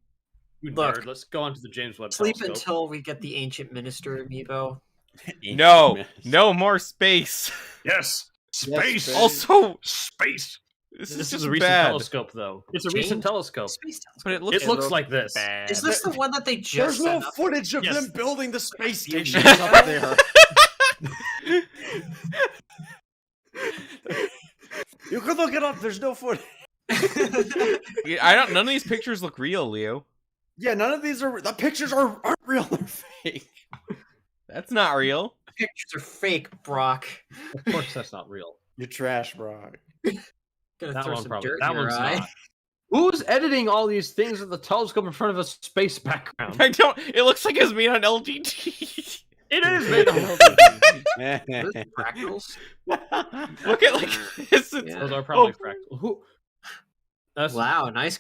You Look. nerd. Let's go on to the James Webb Sleep Telescope. until we get the Ancient Minister amiibo. No, no more space. Yes, space. Also, space. this This is is a recent bad. telescope, though. It's a recent James- telescope. Space telescope. But it looks It looks like this. Bad. Is this the one that they just There's no sent up? footage of Yes. them building the space station Beauty. up there. You can look it up. There's no footage. Yeah, I don't. None of these pictures look real, Leo. Yeah, none of these are. The pictures aren't real. They're fake. That's not real. Pictures are fake, Brock. Of course, that's not real. You're trash, bro. Gonna That throw one some probably. dirt That in your one's eye. not. Who's editing all these things with the telescope in front of a space background? I don't. It looks like it's made on LGT. It is made of Are those fractals? Look at like this. It's, Yeah. Those are probably Oh. fractal. Who? That's Wow, nice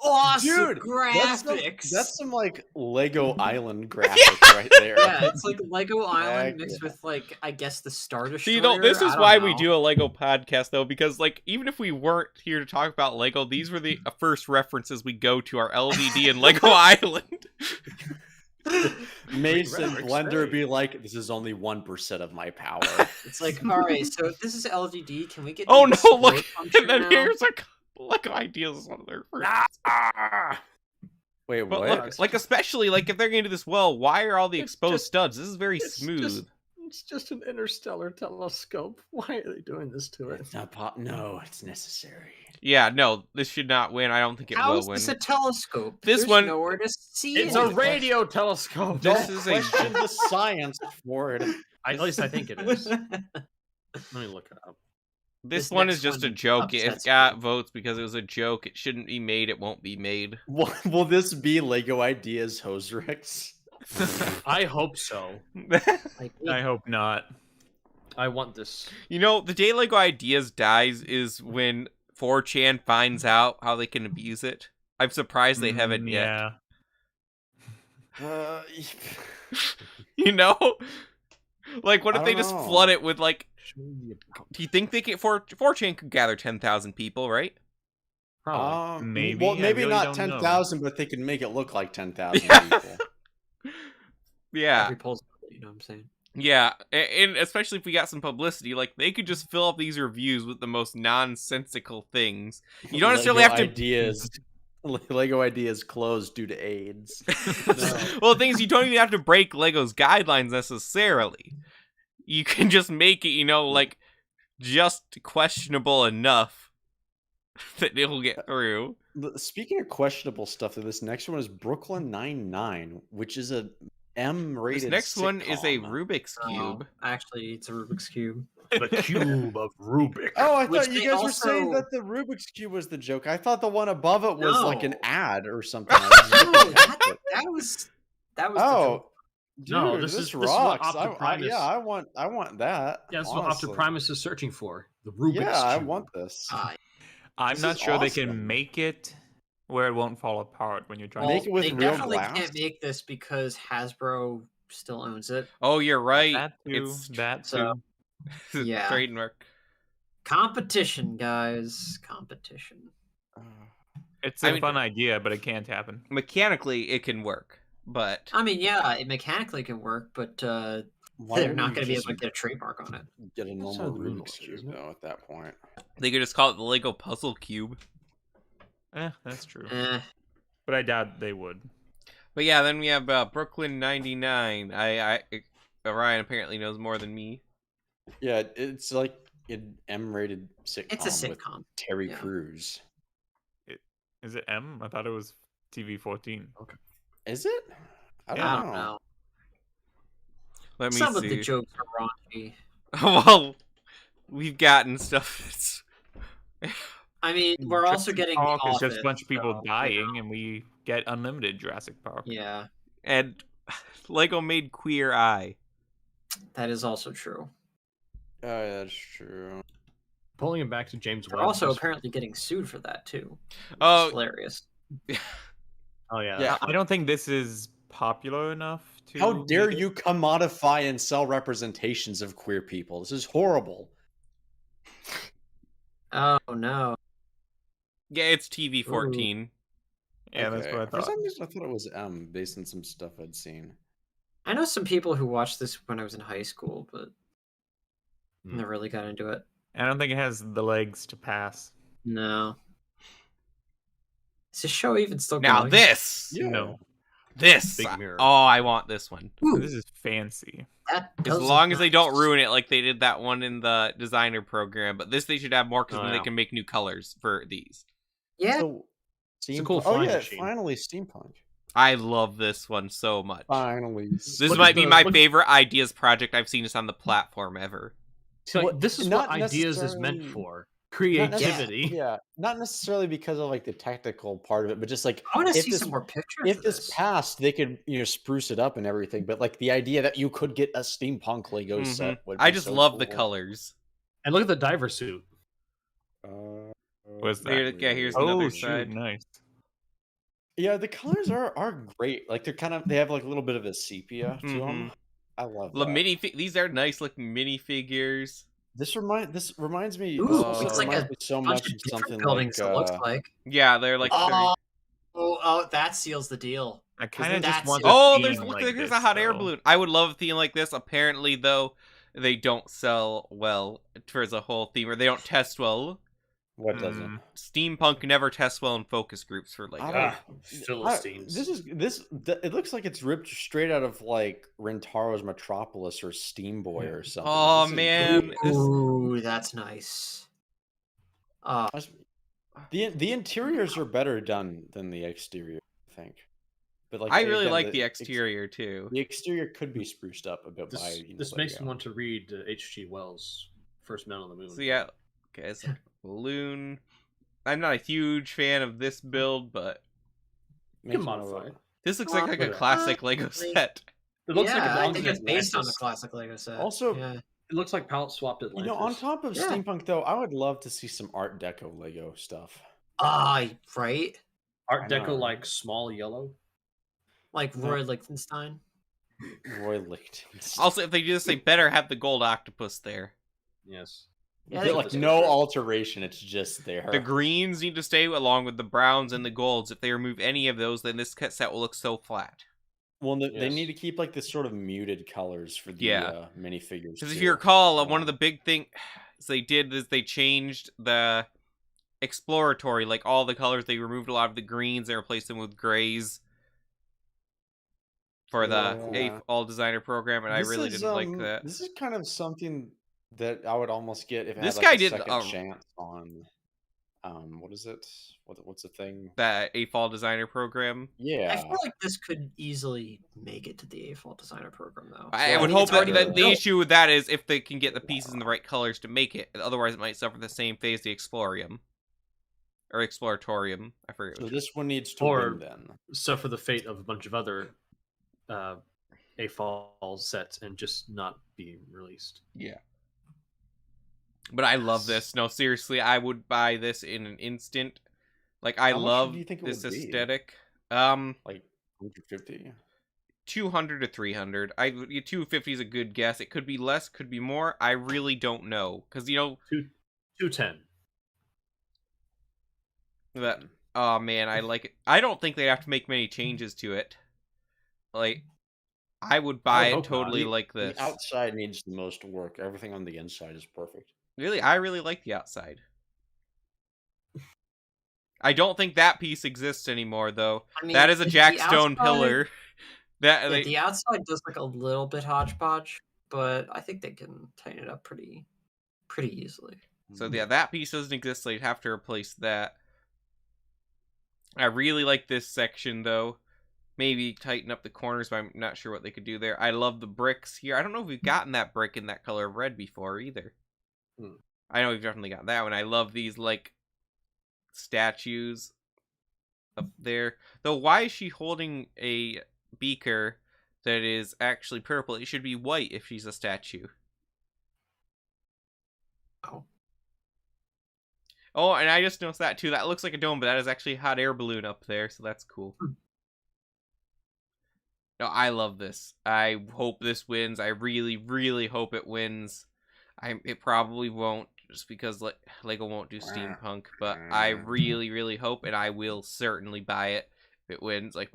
awesome Dude, graphics. That's some like Lego Island graphics right there. Yeah, it's like Lego Island Heck mixed yeah. with like I guess the Star Destroyer. See, no, this I is don't why we know. do a Lego podcast, though, because like even if we weren't here to talk about Lego, these were the first references we go to our LDD and Lego Island. Mason Great Blender graphics, be like, "This is only 1% of my power." It's like, all right, so if this is LGD, can we get? Oh the no! explode Look, function and then now? here's a Lego ideas is one of their first. Wait, But what? look, like especially like if they're gonna do this well, why are all the It's exposed just- studs? This is very it's smooth. just- It's just an interstellar telescope. Why are they doing this to it? It's not pop. No, it's necessary. Yeah, no, this should not win. I don't think it How will is win. this a telescope? This There's one- nowhere to see It's it. a radio telescope. This Don't is a- question the science for it. At least I think it is. Let me look it up. This This one next is just a one joke. It upsets got me. votes because it was a joke. It shouldn't be made. It won't be made. Will this be Lego Ideas Hosrex? I hope so. Like, I hope not. I want this. You know, the day Lego Ideas dies is when 4chan finds out how they can abuse it. I'm surprised they haven't yet. Yeah. Uh, You know? Like, what I if they don't just know. flood it with, like... Show me about- Do you think they can... 4chan could gather 10,000 people, right? Probably. Maybe, Well, I maybe really not don't know. 10,000, but they can make it look like 10,000 Yeah. people. Yeah. every poll's, you know what I'm saying? Yeah. And especially if we got some publicity, like, they could just fill up these reviews with the most nonsensical things. You don't necessarily Lego have to... Ideas. Lego Ideas closed due to AIDS. Well, the thing is, you don't even have to break Lego's guidelines necessarily. You can just make it, you know, like, just questionable enough that it will get through. Speaking of questionable stuff, this next one is Brooklyn Nine-Nine, which is a M-rated. This next one is a sitcom. Rubik's Oh, Cube. actually, it's a Rubik's Cube. The cube of Rubik. Oh, I Which thought you they guys were saying also- that the Rubik's Cube was the joke. I thought the one above it was like an No. ad or something. No, that was the joke. Oh, dude, No, this this is what rocks. Optiprimus- Yeah, I want that. Yeah, that's what honestly. Optiprimus is searching for. The Rubik's Yeah, I cube. want this. I'm This not is sure they awesome. can make it where it won't fall apart when you're trying Make to it with they real definitely glass? can't make this because Hasbro still owns it. Oh, you're right. that too. It's That so- too. Yeah. trademark. Competition, guys. Competition. It's I a mean- fun idea, but it can't happen. Mechanically, it can work, but I mean, yeah, it mechanically can work, but Why they're don't not you going to be able just to get a trademark on it. get a That's normal how the remote Rubik's is, Cube isn't it? though at that point. they could just call it the Lego Puzzle Cube. That's true. Mm-hmm. But I doubt they would. But yeah, then we have Brooklyn 99. Ryan apparently knows more than me. Yeah, it's like an M-rated sitcom. It's a with sitcom. Terry Yeah. Crews. Is it M? I thought it was TV-14. Is it? I I don't know. Let me Some see. of the jokes are raunchy. Well, we've gotten stuff. I mean, we're also Jurassic getting Park The is just a Office, bunch of people so, dying, and we get unlimited Jurassic Park. Yeah, And Lego made Queer Eye. that is also true. Oh, yeah, that's true. Pulling it back to James They're Webb. also just- apparently getting sued for that too. Oh, It's hilarious. Oh yeah. Yeah. I don't think this is popular enough to. How dare make it. you commodify and sell representations of queer people? This is horrible. Oh no. yeah, it's TV-14. Yeah, that's what I For thought. some reason, I thought it was M, based on some stuff I'd seen. I know some people who watched this when I was in high school, but Hmm. never really got into it. I don't think it has the legs to pass. No. Is this show even still Now going? this! Yeah. No. This! Big mirror. Oh, I want this one. Ooh, This is fancy. that As does long look as they don't nice. ruin it like they did that one in the designer program. But this they should have more because Oh, then they yeah. can make new colors for these. Yeah. So, It's a cool Oh flying yeah, machine. finally steampunk. I love this one so much. Finally. This Look might at be the- my look- favorite ideas project I've seen this on the platform ever. So, like, What- this is not what ideas is meant necessarily- for. Not Creativity. Yeah, not necessarily because of like the technical part of it, but just like I want to if see this- some more pictures. if of this passed, they could spruce it up and everything. But like the idea that you could get a steampunk Lego Mhm. set, would I be just so love the cool. colors. And look at the diver suit. What's that? Here's Oh, another shoot, side. nice. Yeah, the colors are great. Like they have like a little bit of a sepia to them. I love that. These are nice looking minifigures. This reminds me. Ooh, this also looks like reminds a me so bunch much of of different something buildings. like. It looks like. Yeah, they're like. Oh, that seals the deal. I kind of just that's- want. Oh, a there's theme look, like there's this, a hot air though. balloon. I would love a theme like this. Apparently, though, they don't sell well towards a whole theme, or they don't test well. What doesn't? Mm. Steampunk never tests well in focus groups for like. I don't- Philistines. It looks like it's ripped straight out of like Rentaro's Metropolis or Steam Boy or something. Oh, This is man. great. Ooh, that's nice. The interiors are better done than the exterior, I think. But like I really again, like the exterior too. The exterior could be spruced up a bit by. This makes me Lego. want to read H.G. Wells' First Man on the Moon. So yeah, okay, it's like a balloon. I'm not a huge fan of this build, but You can Makes me modify wanna- it. this looks like a Yeah. classic Lego set. It looks yeah, like it I belongs think in it's based on a Atlantis. classic Lego set. Also- yeah. It looks like palette swapped Atlantis. on top of Yeah. steampunk though, I would love to see some Art Deco Lego stuff. Right? Art I know, Deco, right? like small yellow. Like Roy Lichtenstein. Roy Lichtenstein. Also, if they do this, they better have the gold octopus there. Yes. Yeah, But, they like could no do it. alteration, it's just there. The greens need to stay along with the browns and the golds. If they remove any of those, then this set will look so flat. Well, they Yes. need to keep like this sort of muted colors for the Yeah. minifigures. Because if too. you recall, one of the big things they did is they changed the exploratory, like all the colors. They removed a lot of the greens and replaced them with grays for the Yeah. all designer program, and I This really is, didn't like that. This is kind of something that I would almost get if it This had, guy like, a did, second chance on. what is it? What's the thing? That AFOL designer program. I Yeah. feel like this could easily make it to the AFOL designer program, though. I So would mean, hope it's already that been the built. issue with that is if they can get the pieces in the right colors to make it. Otherwise, it might suffer the same fate as the Explorium. Or Exploratorium. I forget So which. this one needs to Or- win then. Suffer the fate of a bunch of other AFOL sets and just not be released. Yeah. But I love this. No, seriously, I would buy this in an instant. Like, I How much love do you think it this would be? aesthetic. Like 150. 200 to 300. 250 is a good guess. It could be less, could be more. I really don't know. Because, 210. that. Oh, man, I like it. I don't think they have to make many changes to it. Like, I would buy it hope not. totally like this. The outside needs the most work. Everything on the inside is perfect. Really, I really like the outside. I don't think that piece exists anymore, though. I mean, That is a the jackstone outside- pillar. Yeah, the outside does look a little bit hodgepodge, but I think they can tighten it up pretty easily. So yeah, that piece doesn't exist, so you'd have to replace that. I really like this section, though. Maybe tighten up the corners, but I'm not sure what they could do there. I love the bricks here. I don't know if we've gotten that brick in that color of red before, either. I know we've definitely got that one. I love these, like, statues up there. Though, why is she holding a beaker that is actually purple? It should be white if she's a statue. Oh, and I just noticed that too. That looks like a dome, but that is actually a hot air balloon up there, so that's cool. No, I love this. I hope this wins. I really, really hope it wins. It probably won't, just because Lego won't do Steampunk, but I really, really hope, and I will certainly buy it if it wins. Like,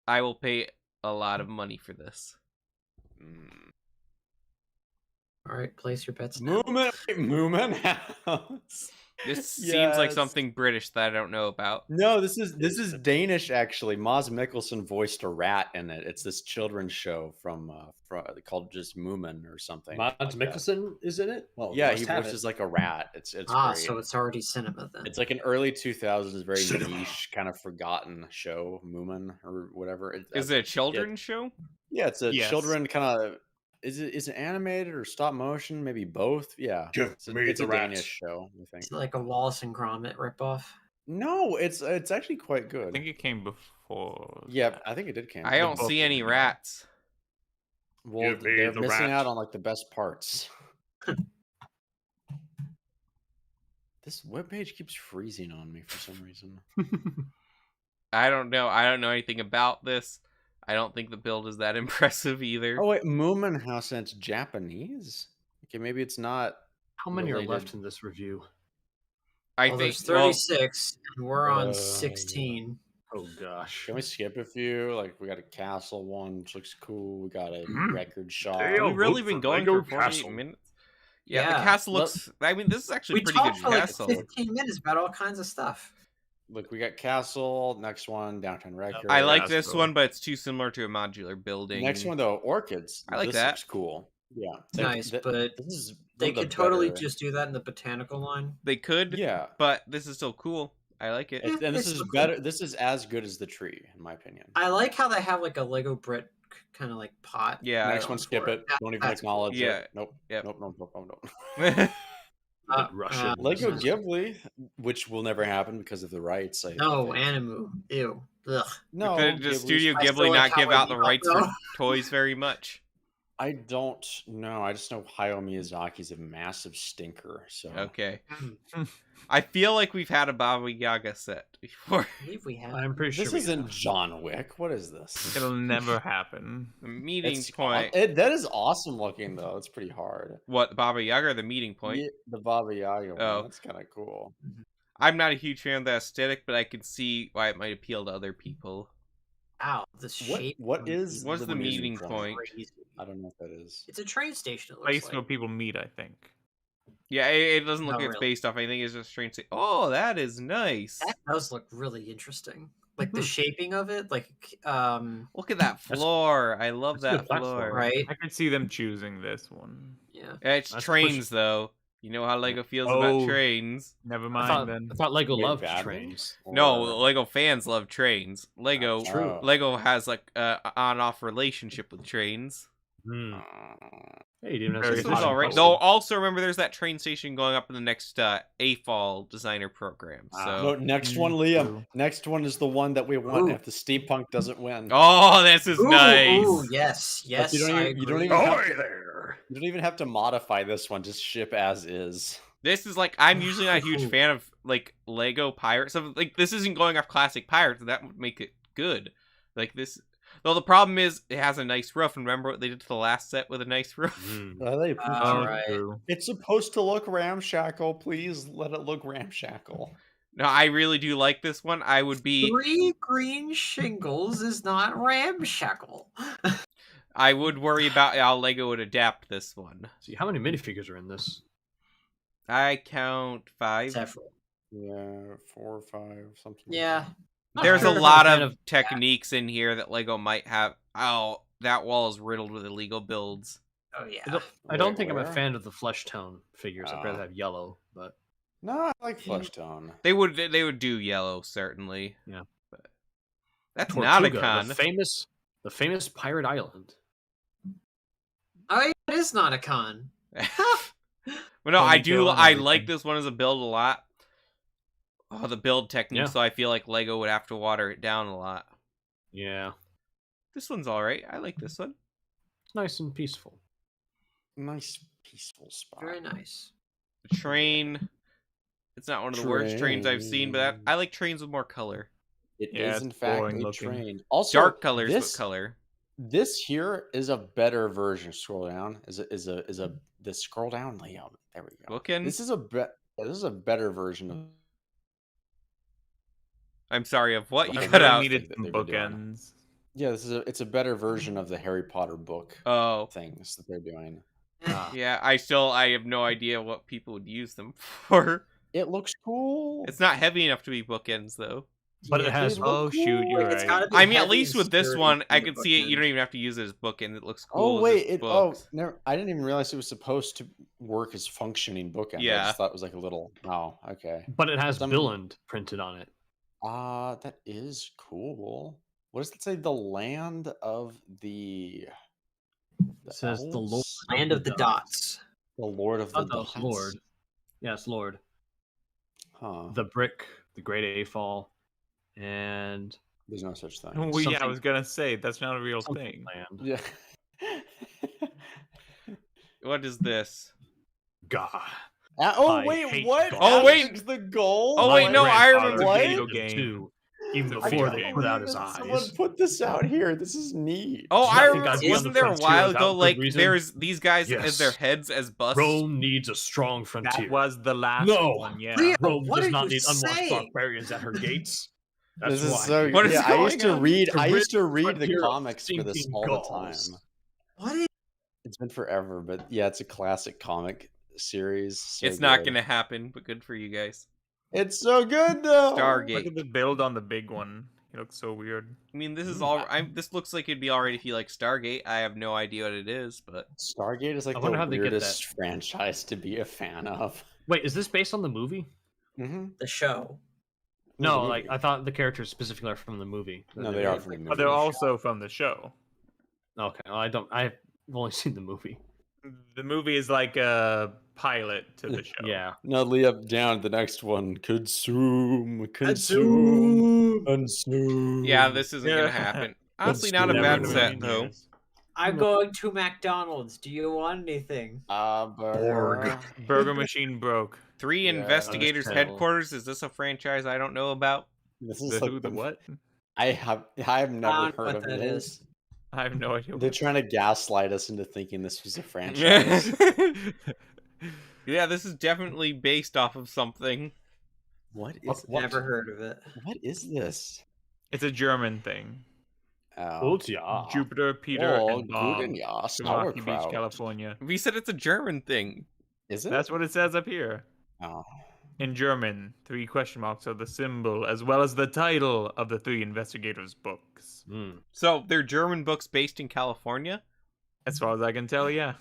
I will pay a lot of money for this. All right, place your bets now. Moomin House. This seems like Yes. something British that I don't know about. No, this is Danish actually. Maz Mikkelsen voiced a rat in it. It's this children's show from called just Moomin or something. Mads like that. Mikkelsen is in it? Well, Yeah, must he have voices it. like a rat. It's Ah, great. so it's already cinema then. It's like an early 2000s, very Cinema. niche, kind of forgotten show, Moomin or whatever. Is it a children's show? Yeah, it's a Yes. children kind of. Is it animated or stop motion? Maybe both. Yeah, Give it's me a the rat. Danish show. I think. It's like a Wallace and Gromit ripoff. No, it's actually quite I good. think it came before. Yeah, that. I think it did. Camp. I don't both see of any them. rats. Well, Give me they're the missing rat. out on like the best parts. This webpage keeps freezing on me for some reason. I don't know. I don't know anything about this. I don't think the build is that impressive either. Oh wait, Moomin House, and it's Japanese. Okay, maybe it's not. How many are related. left in this review? I Well, think there's 36, and we're on 16. Oh gosh. Can we skip a few? Like we got a castle one, which looks cool. We got a Mhm. record shop. Damn. we've really vote been for going Lego for 48 Castle. minutes. Yeah, the Yeah, castle look- looks. I mean, this is actually We a pretty good talked for like castle. 15 minutes about all kinds of stuff. Look, we got castle. Next one, downtown record. I like Castle. this one, but it's too similar to a modular building. Next one though, orchids. I like this that. Looks cool. Yeah, Nice, but this is they one of the could totally better- just do that in the botanical line. They could, Yeah, but this is still cool. I like it. Yeah. and this it's is so cool. better. This is as good as the tree, in my opinion. I like how they have like a Lego brick kind of like pot. Yeah. Next going one, skip for it. Don't even That's cool. acknowledge Yeah. it. Nope. Yep. Nope. Russian. Lego uh, Ghibli, which will never happen because of the rights. No, Animu. Ew. Ugh. No, Could Ghibli's- Studio I still Ghibli like not give Cowboy out the Bebop, rights though. for toys very much? I don't know. I just know Hayao Miyazaki's a massive stinker. So Okay. I feel like we've had a Baba Yaga set before. I believe we have. I'm pretty sure this we isn't have. John Wick. What is this? It'll never happen. The meeting It's point. that is awesome looking though. It's pretty hard. What, the Baba Yaga or the meeting point? Yeah, the Baba Yaga one. Oh. That's kind of cool. I'm not a huge fan of the aesthetic, but I can see why it might appeal to other people. Wow, the shape. What is What's the meeting point? Crazy. I don't know what that is. It's a train station. It looks Place like. where people meet, I think. Yeah, it doesn't look Not like it's really. based off anything. It's just strange. Oh, that is nice. That does look really interesting. Like the shaping of it, like Look at that floor. I love that's a good that platform. floor. right? I could see them choosing this one. Yeah. Yeah, it's That's trains though. You know how Lego feels about trains. Never I mind then. thought Lego Wait, loved badly? trains. No, Or- Lego fans love trains. Lego, True. Lego has like on-off relationship with trains. Hmm. Uh, Hey, you didn't have Very This to was hot and alright. cold. Though also remember, there's that train station going up in the next AFAL designer program. So. No, next one, Liam. Next one is the one that we want Ooh. if the Steampunk doesn't win. Oh, this is Ooh, nice. ooh, yes, yes. you don't I even- you don't agree. even have Ahoy to- there! You don't even have to modify this one; just ship as is. This is like, I'm usually not a huge fan of like Lego Pirates. So like, this isn't going off classic Pirates, and that would make it good. Like this, though the problem is it has a nice roof. And remember what they did to the last set with a nice roof? Hmm. Oh, Right. true. It's supposed to look ramshackle. Please let it look ramshackle. No, I really do like this one. I would be, 3 green shingles is not ramshackle. I would worry about how Lego would adapt this one. See, how many minifigures are in this? I count 5. Several. Yeah, 4 or 5, something. like Yeah. that. Not There's sure a if I'm lot fan of techniques in here that Lego might have. Oh, that wall is riddled with illegal builds. Oh yeah. I don't Wait, think I'm a where? fan of the flesh tone figures. I'd rather have yellow, but No, I like flesh tone. They would do yellow certainly. Yeah. But that's not a Tortuga, con. the famous pirate island. Oh, yeah, it is not a con. But no, I Ponytail do. and I everything. like this one as a build a lot. Oh, the build technique. Yeah. So I feel like Lego would have to water it down a lot. Yeah, This one's all right. I like this one. it's nice and peaceful. Nice, peaceful spot. Very nice. The train. It's not one of the worst trains I've seen, but I like trains with more color. It is Yeah, in it's fact boring a looking. train. Also, Dark colors, this, but color. This here is a better version. Scroll down. The scroll down layout. There we go. Bookend. This is a better version of. I'm sorry, of what you I I cut really out. needed that some they were doing. bookends. Yeah, it's a better version of the Harry Potter book Oh, things that they're doing. Ah, yeah. I have no idea what people would use them for. It looks cool. It's not heavy enough to be bookends, though. but it Yeah, has. they look Oh, shoot, you're It's right. gotta be I mean, at heavy least and with this sturdy one, for I the could see it. You bookend. don't even have to use it as bookend. It looks Oh cool. wait, books. never. I didn't even realize it was supposed to work as functioning bookend. I Yeah. just thought it was like a little. Oh, okay. But it has Some- Billand printed on it. That is cool. What does it say? The land of the. It says the Lord. elves? Land of the dots. The Lord of the Not the Dots. Lord. Yes, Lord. Huh. The brick, the Great A-Fall, and There's no such thing. Well, yeah, I something- was gonna say that's not a real something thing. land. Yeah. What is this? God. Oh I wait, hate what? God. Oh, wait. Alex the goal. Oh, wait, no, I remember What? video game. Too, even It's a before video they game. put out his Someone eyes. put this out here. This is neat. Oh, Does not I think remember. I'd be on Wasn't the there a frontier while without ago? good Like, reason? there's these guys as Yes. their heads as busts. Rome needs a strong frontier. That was the last No. one, yeah. Leo, Rome what does are not you need unwashed saying? barbarians at her gates. That's This is why. so. What is yeah, I used to going on? read. To I rid used to the read the frontier of comics for this stinking all Gauls. the time. What is It's been forever, but yeah, it's a classic comic series. So It's not good. gonna happen, but good for you guys. It's so good though. Stargate. Look at the build on the big one. It looks so weird. I mean, this is all. This looks like it'd be alright if you like Stargate. I have no idea what it is, but Stargate is like I the wonder how they get weirdest franchise to be a fan of. Wait, is this based on the movie? Mm-hmm. the show? No, like I thought the characters specifically are from the movie. No, they are from the movie. But they're also from the show. Okay, well, I don't. I've only seen the movie. The movie is like a pilot to the show. Yeah. No, Leah, down the next one. Consume. Consume. yeah, this isn't gonna Yeah. happen. Honestly, That's not a never bad in a set million though. years. I'm going to McDonald's. Do you want anything? Burger. Burger Machine broke. 3 Yeah, Investigators understandable. Headquarters. Is this a franchise I don't know about? This The is like who, the what? I have never I don't know heard what of that this. is. I have no idea. They're trying to gaslight us into thinking this was a franchise. Yeah, this is definitely based off of something. What is Never heard of it. What is this? It's a German thing. Oh. yeah. Jupiter, Peter, Oh, and Bob. guten Jahr, Milwaukee Beach, sauerkraut. California. We said it's a German thing. Is it? That's what it says up here. Oh. In German, 3 question marks are the symbol, as well as the title of the 3 investigators' books. Mm. So they're German books based in California. As far as I can tell, yeah.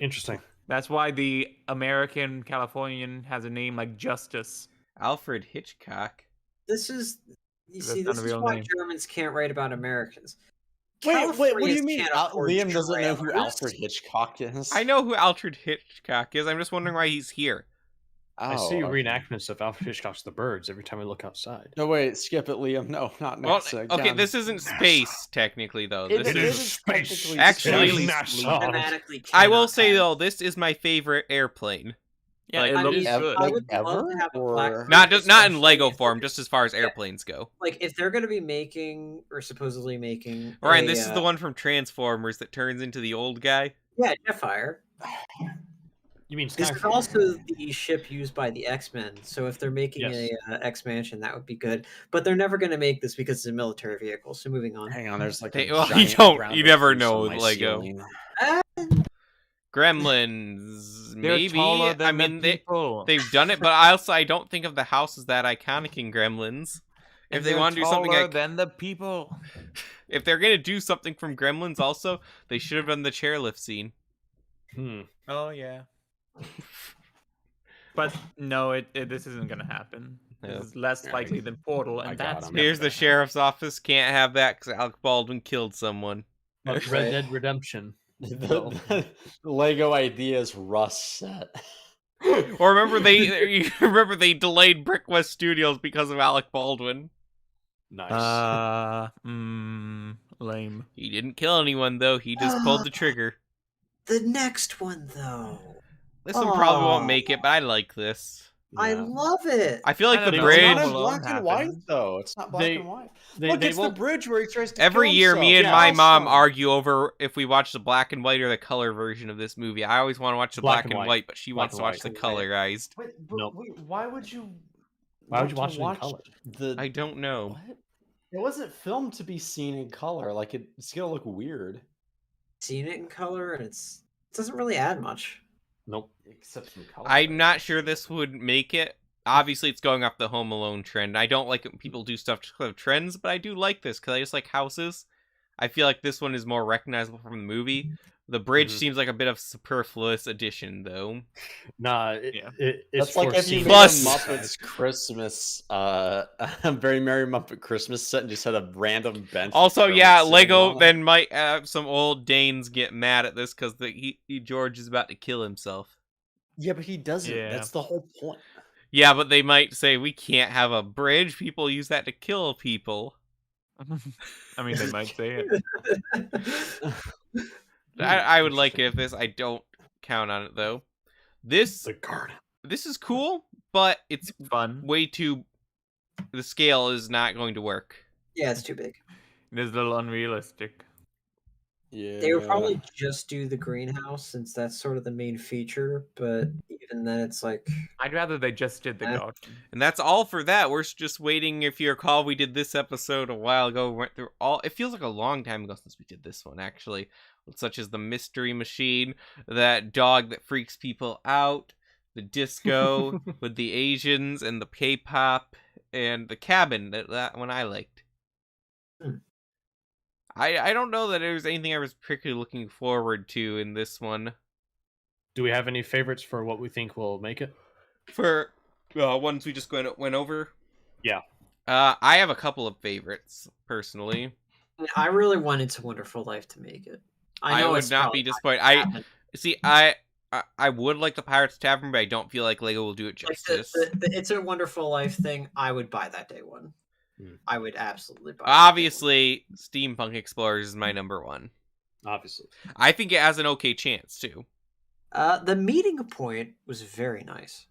Interesting. That's why the American Californian has a name like Justice. Alfred Hitchcock. This is That's not a this is real why name. Germans can't write about Americans. Wait, what do Californians you mean? can't afford Liam doesn't know who trailers. Alfred Hitchcock is? I know who Alfred Hitchcock is. I'm just wondering why he's here. I see okay. reenactments of Alfred Hitchcock's The Birds every time I look outside. No, wait, skip it, Liam. No, not Well, next. okay, this isn't space technically though. It This is is space. technically Actually, space. Thematically I will cannot say have. though, this is my favorite airplane. Yeah, Like, it I looks mean, good. I would Ever? love to have a black. Or- Not in especially Lego if form, they're- just as far as airplanes go. like if they're going to be making or supposedly making. Ryan, a, this is the one from Transformers that turns into the old guy. Yeah, Jetfire. You mean This is Skyfire? also the ship used by the X-Men. So if they're making Yes. a X-Mansion, that would be good. But they're never going to make this because it's a military vehicle. So moving on. Hang on, there's like They- a well, you giant don't- ground you never truth know on my with Lego. ceiling. Gremlins, They're maybe. taller than I mean, the people. they've done it, but I don't think of the house as that iconic in Gremlins. If And they they're want to do something, taller than the people. if they're gonna do something from Gremlins, also they should have done the chairlift scene. Oh yeah. But no, this isn't gonna happen. No. This is less likely than Portal, I and got that's him. Here's the sheriff's office. Can't have that because Alec Baldwin killed someone. But Red Dead Redemption. The Lego idea is Rust set. Or remember they delayed Brick West Studios because of Alec Baldwin. Nice. Lame. He didn't kill anyone though. He just pulled the trigger. The next one, though. This one probably won't Aw. make it, but I like this. I Yeah. love it. I feel like I the don't know, It's bridge. not in Home black Alone and white happened. though. It's not black They- and white. They Look, it's the won't. bridge where he tries to Every kill year, himself. me and Yeah, my mom awesome. argue over if we watch the black and white or the color version of this movie. I always want to watch the black, and white, but she Black wants and to watch white. the colorized. Wait, but Nope. wait, why would you? Why would you want watch to it in color? The I don't know. what? It wasn't filmed to be seen in color. Like it's gonna look weird. Seen it in color, and it doesn't really add much. Nope. Except from color. I'm not sure this would make it. Obviously, it's going off the Home Alone trend. I don't like it when people do stuff to have trends, but I do like this because I just like houses. I feel like this one is more recognizable from the movie. The bridge Mhm. seems like a bit of superfluous addition, though. Nah, Yeah. it's That's like if you made Plus- a Muppets Christmas, a Very Merry Muppet Christmas set and just had a random bench. with Also, Kermit yeah, sitting Lego on it. then might have some old Danes get mad at this because George is about to kill himself. Yeah, but he doesn't. Yeah. That's the whole point. Yeah, but they might say we can't have a bridge. People use that to kill people. I mean, they might say it. I would like it if this. I don't count on it though. This the garden. this is cool, but it's Fun. way too. The scale is not going to work. Yeah, it's too big. It is a little unrealistic. Yeah. They would probably just do the greenhouse since that's sort of the main feature, but even then, it's like I'd rather they just did the Eh. garden. And that's all for that. We're just waiting. If you recall, we did this episode a while ago. We went through all. It feels like a long time ago since we did this one, actually. Such as the mystery machine, that dog that freaks people out, the disco with the Asians, and the K-pop, and the cabin. That one I liked. Hmm. I don't know that there was anything I was particularly looking forward to in this one. Do we have any favorites for what we think will make it? For ones we just went over. Yeah. I have a couple of favorites personally. I really want It's a Wonderful Life to make it. I know would it's not probably be disappointed. I happen. see. I would like the Pirates Tavern, but I don't feel like Lego will do it Like justice. the It's a Wonderful Life thing. I would buy that day one. Hmm. I would absolutely buy. that day one. Obviously, Steampunk Explorers is my number one. Obviously. I think it has an okay chance too. The meeting point was very nice.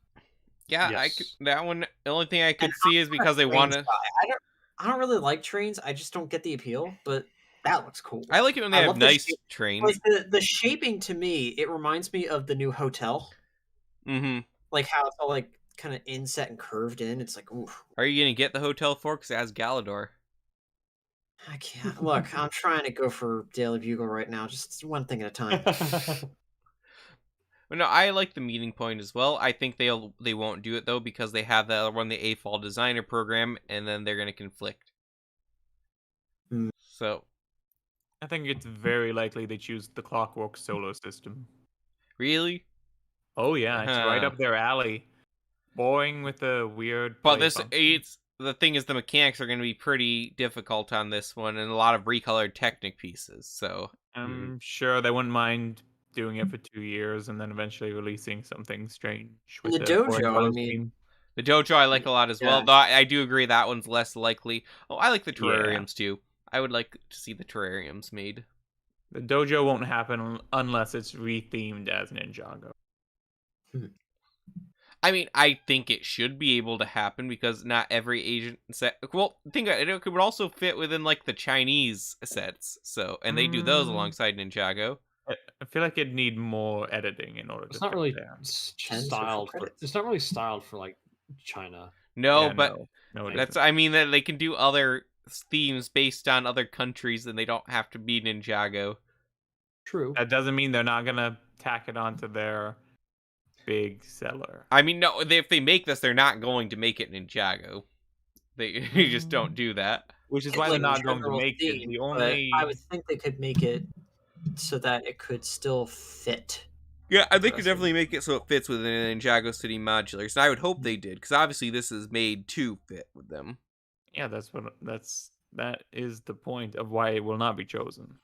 Yeah, Yes. that one. The only thing I could And see is because they Trains want to. guy. I don't really like trains. I just don't get the appeal, but that looks cool. I like it when they I have love the nice shape- trains. Like the shaping to me, it reminds me of the new hotel. Mm-hmm. Like how it's all like kind of inset and curved in. It's like, ooh, Are you gonna get the Hotel 4? Because it has Galador. I can't. Look, I'm trying to go for Daily Bugle right now. Just one thing at a time. But no, I like the meeting point as well. I think they won't do it though because they have that run the AFOL designer program, and then they're gonna conflict. Hmm. So I think it's very likely they choose the Clockwork solo system. really, Oh yeah, it's right Huh. up their alley. Boring with the weird. But play function. it's the thing is the mechanics are going to be pretty difficult on this one, and a lot of recolored Technic pieces. So I'm sure they wouldn't mind doing it for 2 years and then eventually releasing something strange In with the the boring dojo, I color mean, scheme. the dojo I like a lot as well. Yeah. Though I do agree that one's less likely. Oh, I like the Yeah. terrariums too. I would like to see the terrariums made. The dojo won't happen unless it's rethemed as Ninjago. I mean, I think it should be able to happen because not every Asian set. Well, think about it, it would also fit within like the Chinese sets. So, and they do those alongside Ninjago. I feel like it'd need more editing in order to It's not fit really there. styled for. credits. It's not really styled for like China. No, Yeah, but no, it that's. isn't. I mean, that they can do other themes based on other countries, and they don't have to be Ninjago. True. That doesn't mean they're not gonna tack it onto their big seller. I mean, no, if they make this, they're not going to make it Ninjago. They just don't do that. Which is it's why they're like not going to general make it. theme, The but only I would think they could make it so that it could still fit. Yeah, they could Interesting. definitely make it so it fits within the Ninjago City modulars, and I would hope they did, because obviously this is made to fit with them. yeah, that is the point of why it will not be chosen.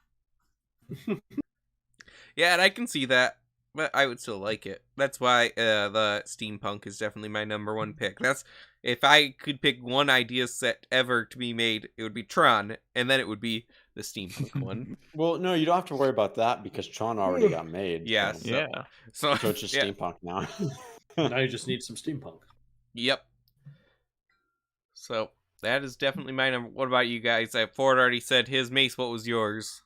Yeah, and I can see that, but I would still like it. That's why the Steampunk is definitely my number one pick. That's if I could pick one idea set ever to be made, it would be Tron, and then it would be the Steampunk one. Well, no, you don't have to worry about that because Tron already got made. Yeah, so, Yeah. So it's just yeah. steampunk now. Now you just need some steampunk. Yep. So that is definitely my number. What about you guys? Ford already said his. Mace, what was yours?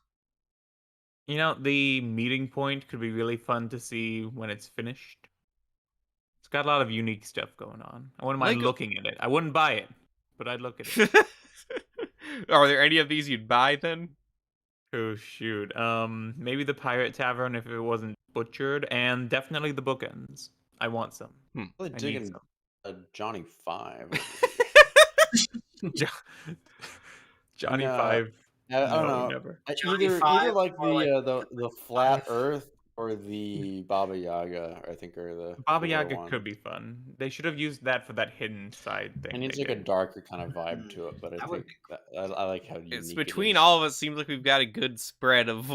You know, the meeting point could be really fun to see when it's finished. It's got a lot of unique stuff going on. I wouldn't mind Lego- looking at it. I wouldn't buy it, but I'd look at it. Are there any of these you'd buy then? Oh shoot. Maybe the Pirate Tavern if it wasn't butchered, and definitely the bookends. I want some. Really I need digging some. Johnny 5. Johnny No, 5. I don't No, know. never. Johnny Either 5 like or like the flat 5. Earth or the Baba Yaga, I think, are the Baba cooler Yaga ones. could be fun. They should have used that for that hidden side thing. It needs they like a did. darker kind of vibe to it, but I That would think that, I like how unique It's it between is. all of us. Seems like we've got a good spread of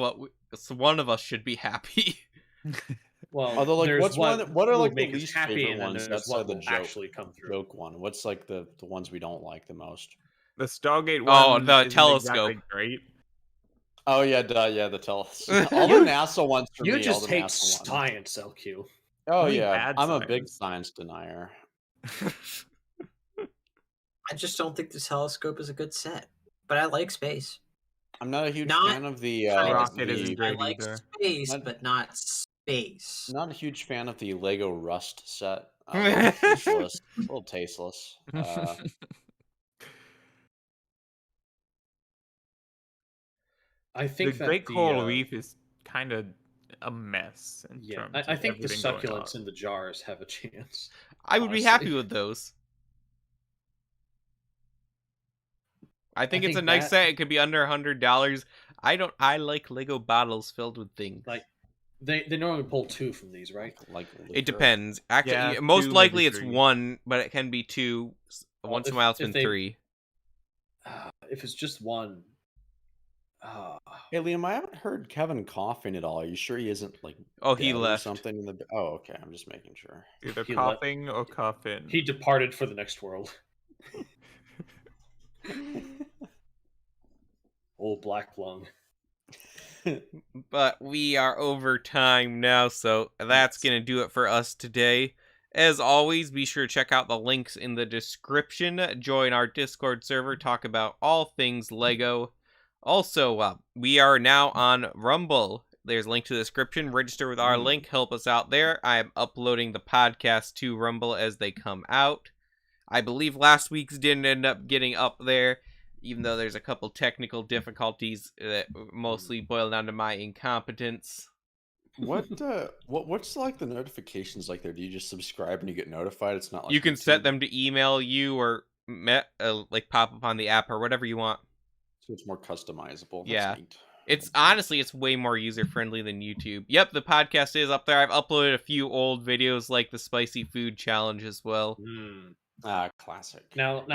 so one of us should be happy. Well, Although, like, there's what's one? What are will like the make us least happy, favorite and then ones there's outside what the will joke actually come through. joke one? What's like the ones we don't like the most? The Stargate Oh, one the isn't telescope. exactly great. Oh yeah, the telescope. All the NASA ones for You me. All just the hate NASA ones. science, LQ. Oh Only yeah, bad I'm a big science. science denier. I just don't think the telescope is a good set. But I like space. I'm not a huge Not fan of the kind of Rocket isn't space. great I like either. space, Not- but not space. Not a huge fan of the Lego Rust set. A little tasteless. A little tasteless. I The think that Great Coral Reef is kind of a mess in Yeah, terms I of think the everything going succulents on. in the jars have a chance. I would be Honestly. happy with those. I think it's a think nice that- set. It could be under $100. I like Lego bottles filled with things. Like they normally pull 2 from these, right? like It liquor. depends. Actually, Yeah, most 2, likely maybe it's 3. 1, but it can be 2. Well, Once in a if- while it's if been they- 3. If it's just one, Hey Liam, I haven't heard Kevin coughing at all. Are you sure he isn't like Oh, he dead or left. something in the? Oh, okay. I'm just making sure. Either He left- coughing or coffin. he departed for the next world. Old black lung. But we are over time now, so that's Yes. going to do it for us today. As always, be sure to check out the links in the description. Join our Discord server, talk about all things Lego. Also, we are now on Rumble. There's a link to the description. Register with our link. Help us out there. I am uploading the podcast to Rumble as they come out. I believe last week's didn't end up getting up there, even though there's a couple technical difficulties that mostly boil down to my incompetence. What's like the notifications like there? Do you just subscribe and you get notified? It's not like You can set YouTube? them to email you or like pop up on the app or whatever you want. So it's more customizable. That's Yeah. neat. It's honestly, it's way more user-friendly than YouTube. Yep, the podcast is up there. I've uploaded a few old videos like the spicy food challenge as well. Classic. Now,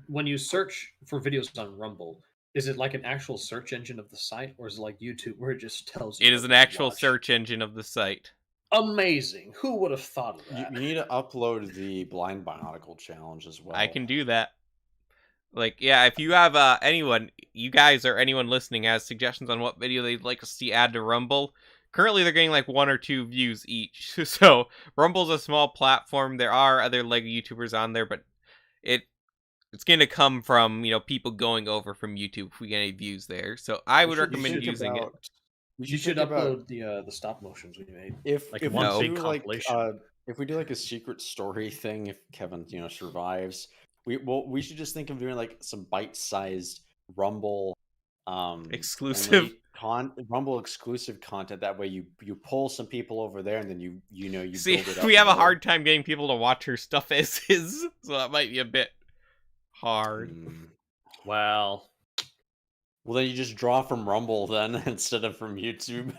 when you search for videos on Rumble, is it like an actual search engine of the site, or is it like YouTube where it just tells you? It is an actual search engine of the site. Amazing. Who would have thought of You that? need to upload the blind bionicle challenge as well. I can do that. Like, yeah, if you have anyone, you guys or anyone listening has suggestions on what video they'd like to see add to Rumble, currently they're getting like 1 or 2 views each. So Rumble's a small platform. There are other Lego YouTubers on there, but it's going to come from, people going over from YouTube if we get any views there. So I would recommend using it. You should upload the stop motions we made. If Like if one we big do compilation. if we do like a secret story thing, if Kevin survives, we should just think of doing like some bite-sized Rumble Exclusive Rumble exclusive content. That way you pull some people over there, and then you see, build it up we have a more. hard time getting people to watch her stuff as is, so that might be a bit hard. Well, then you just draw from Rumble then instead of from YouTube.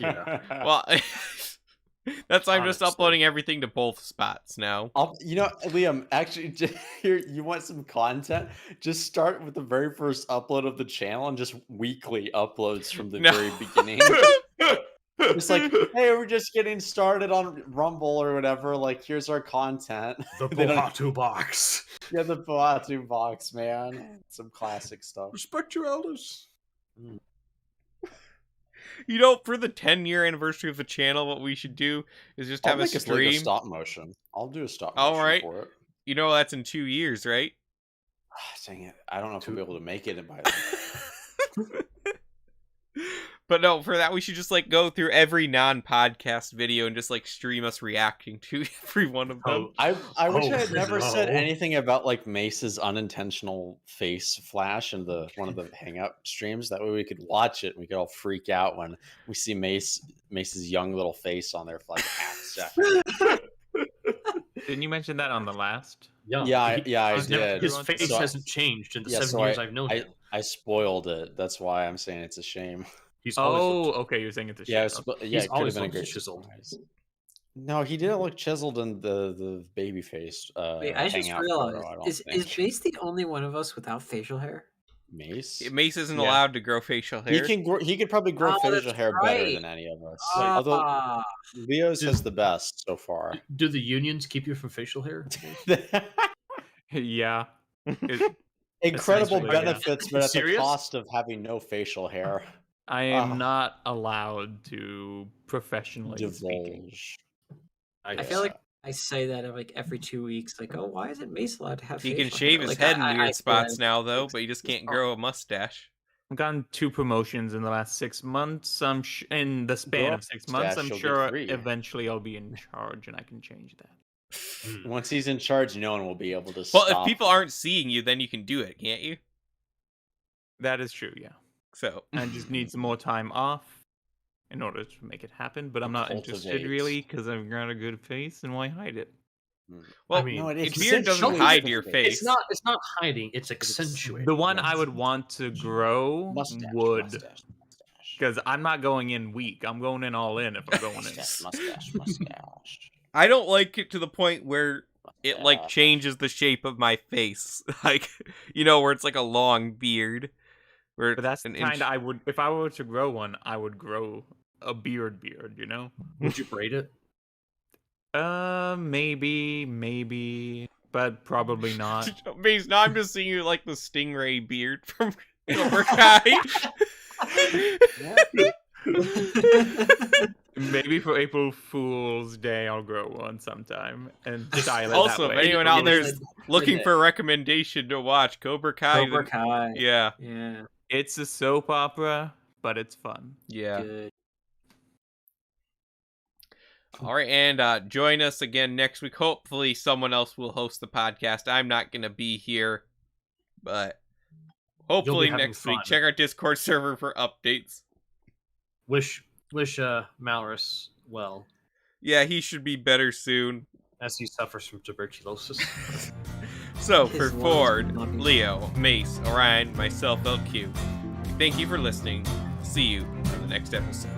Yeah. Well, that's why I'm just Honestly. uploading everything to both spots now. Liam, actually, here, you want some content? Just start with the very first upload of the channel and just weekly uploads from the very beginning. It's like, hey, we're just getting started on Rumble or whatever. Like, here's our content. the They don't- Bohatu box. Yeah, the Boatu box, man. Some classic stuff. Respect your elders. For the 10-year anniversary of the channel, what we should do is just have I'll a make it like a stream. stop motion. I'll do a stop All motion right. for it. That's in 2 years, right? Dang it. I don't know if we'll be able to make it by then. But no, for that we should just go through every non-podcast video and just stream us reacting to every one of them. I wish I had Oh, never said no. anything about Mace's unintentional face flash in one of the hangout streams. That way we could watch it and we could all freak out when we see Mace's young little face on there for like half a second. Didn't you mention that on the last? I did. His face So- hasn't changed in the 7 so years I've known him. I spoiled it. That's why I'm saying it's a shame. He's always Oh, looked- okay. You're saying it's a Yeah, shame. it could have always been a looked great chiseled. surprise. No, he didn't look chiseled in the baby face. Wait, I just hangout realized photo, I don't is think. Mace the only one of us without facial hair? Mace? Mace isn't Yeah. allowed to grow facial hair. He could probably grow Oh, facial that's hair better right. than any of us. Although Ah, Leo's has the best so far. Do the unions keep you from facial hair? Yeah. Incredible Essentially, yeah. benefits, but at the Serious? cost of having no facial hair. I am Ah. not allowed to professionally speaking. Divulge. I feel like I say that every 2 weeks. Oh, why isn't Mace allowed to have? He can facial shave hair? his head in I weird feel spots like- now, though, but he just can't grow a mustache. I've gotten 2 promotions in the last 6 months. In the span Grow of a 6 months, mustache, I'm you'll get sure 3. eventually I'll be in charge and I can change that. Once he's in charge, no one will be able to Well, stop. if people aren't seeing you, then you can do it, can't you? That is true, yeah. So I just need some more time off in order to make it happen, but I'm not interested Cultivate. really because I've got a good face and why hide it? well, mean, No, it is beard doesn't essentially hide the your face. face. It's not hiding, it's accentuating. The one I would want to grow Mustache, would, mustache. because I'm not going in weak. I'm going in all in if I'm going in. Mustache. I don't like it to the point where it Mustache. changes the shape of my face, where it's like a long beard. Where But that's an kind inch- of I would if I were to grow one, I would grow a beard, Would you braid it? Maybe, but probably not. Mace, now I'm just seeing you like the stingray beard from Cobra Kai. Maybe for April Fool's Day, I'll grow one sometime and style it Also, that if way. anyone out there is With looking it. for a recommendation to watch, Cobra Kai. Cobra Kai. Yeah, Yeah. It's a soap opera, but it's fun. yeah. Good. All right, and join us again next week. Hopefully, someone else will host the podcast. I'm not going to be here, but hopefully having next week. fun. Check our Discord server for updates. Wish Malrus well Yeah, he should be better soon. as he suffers from tuberculosis. So, His for lungs Ford, will not be- Leo, Mace, Orion, myself, LQ, thank you for listening. See you on the next episode.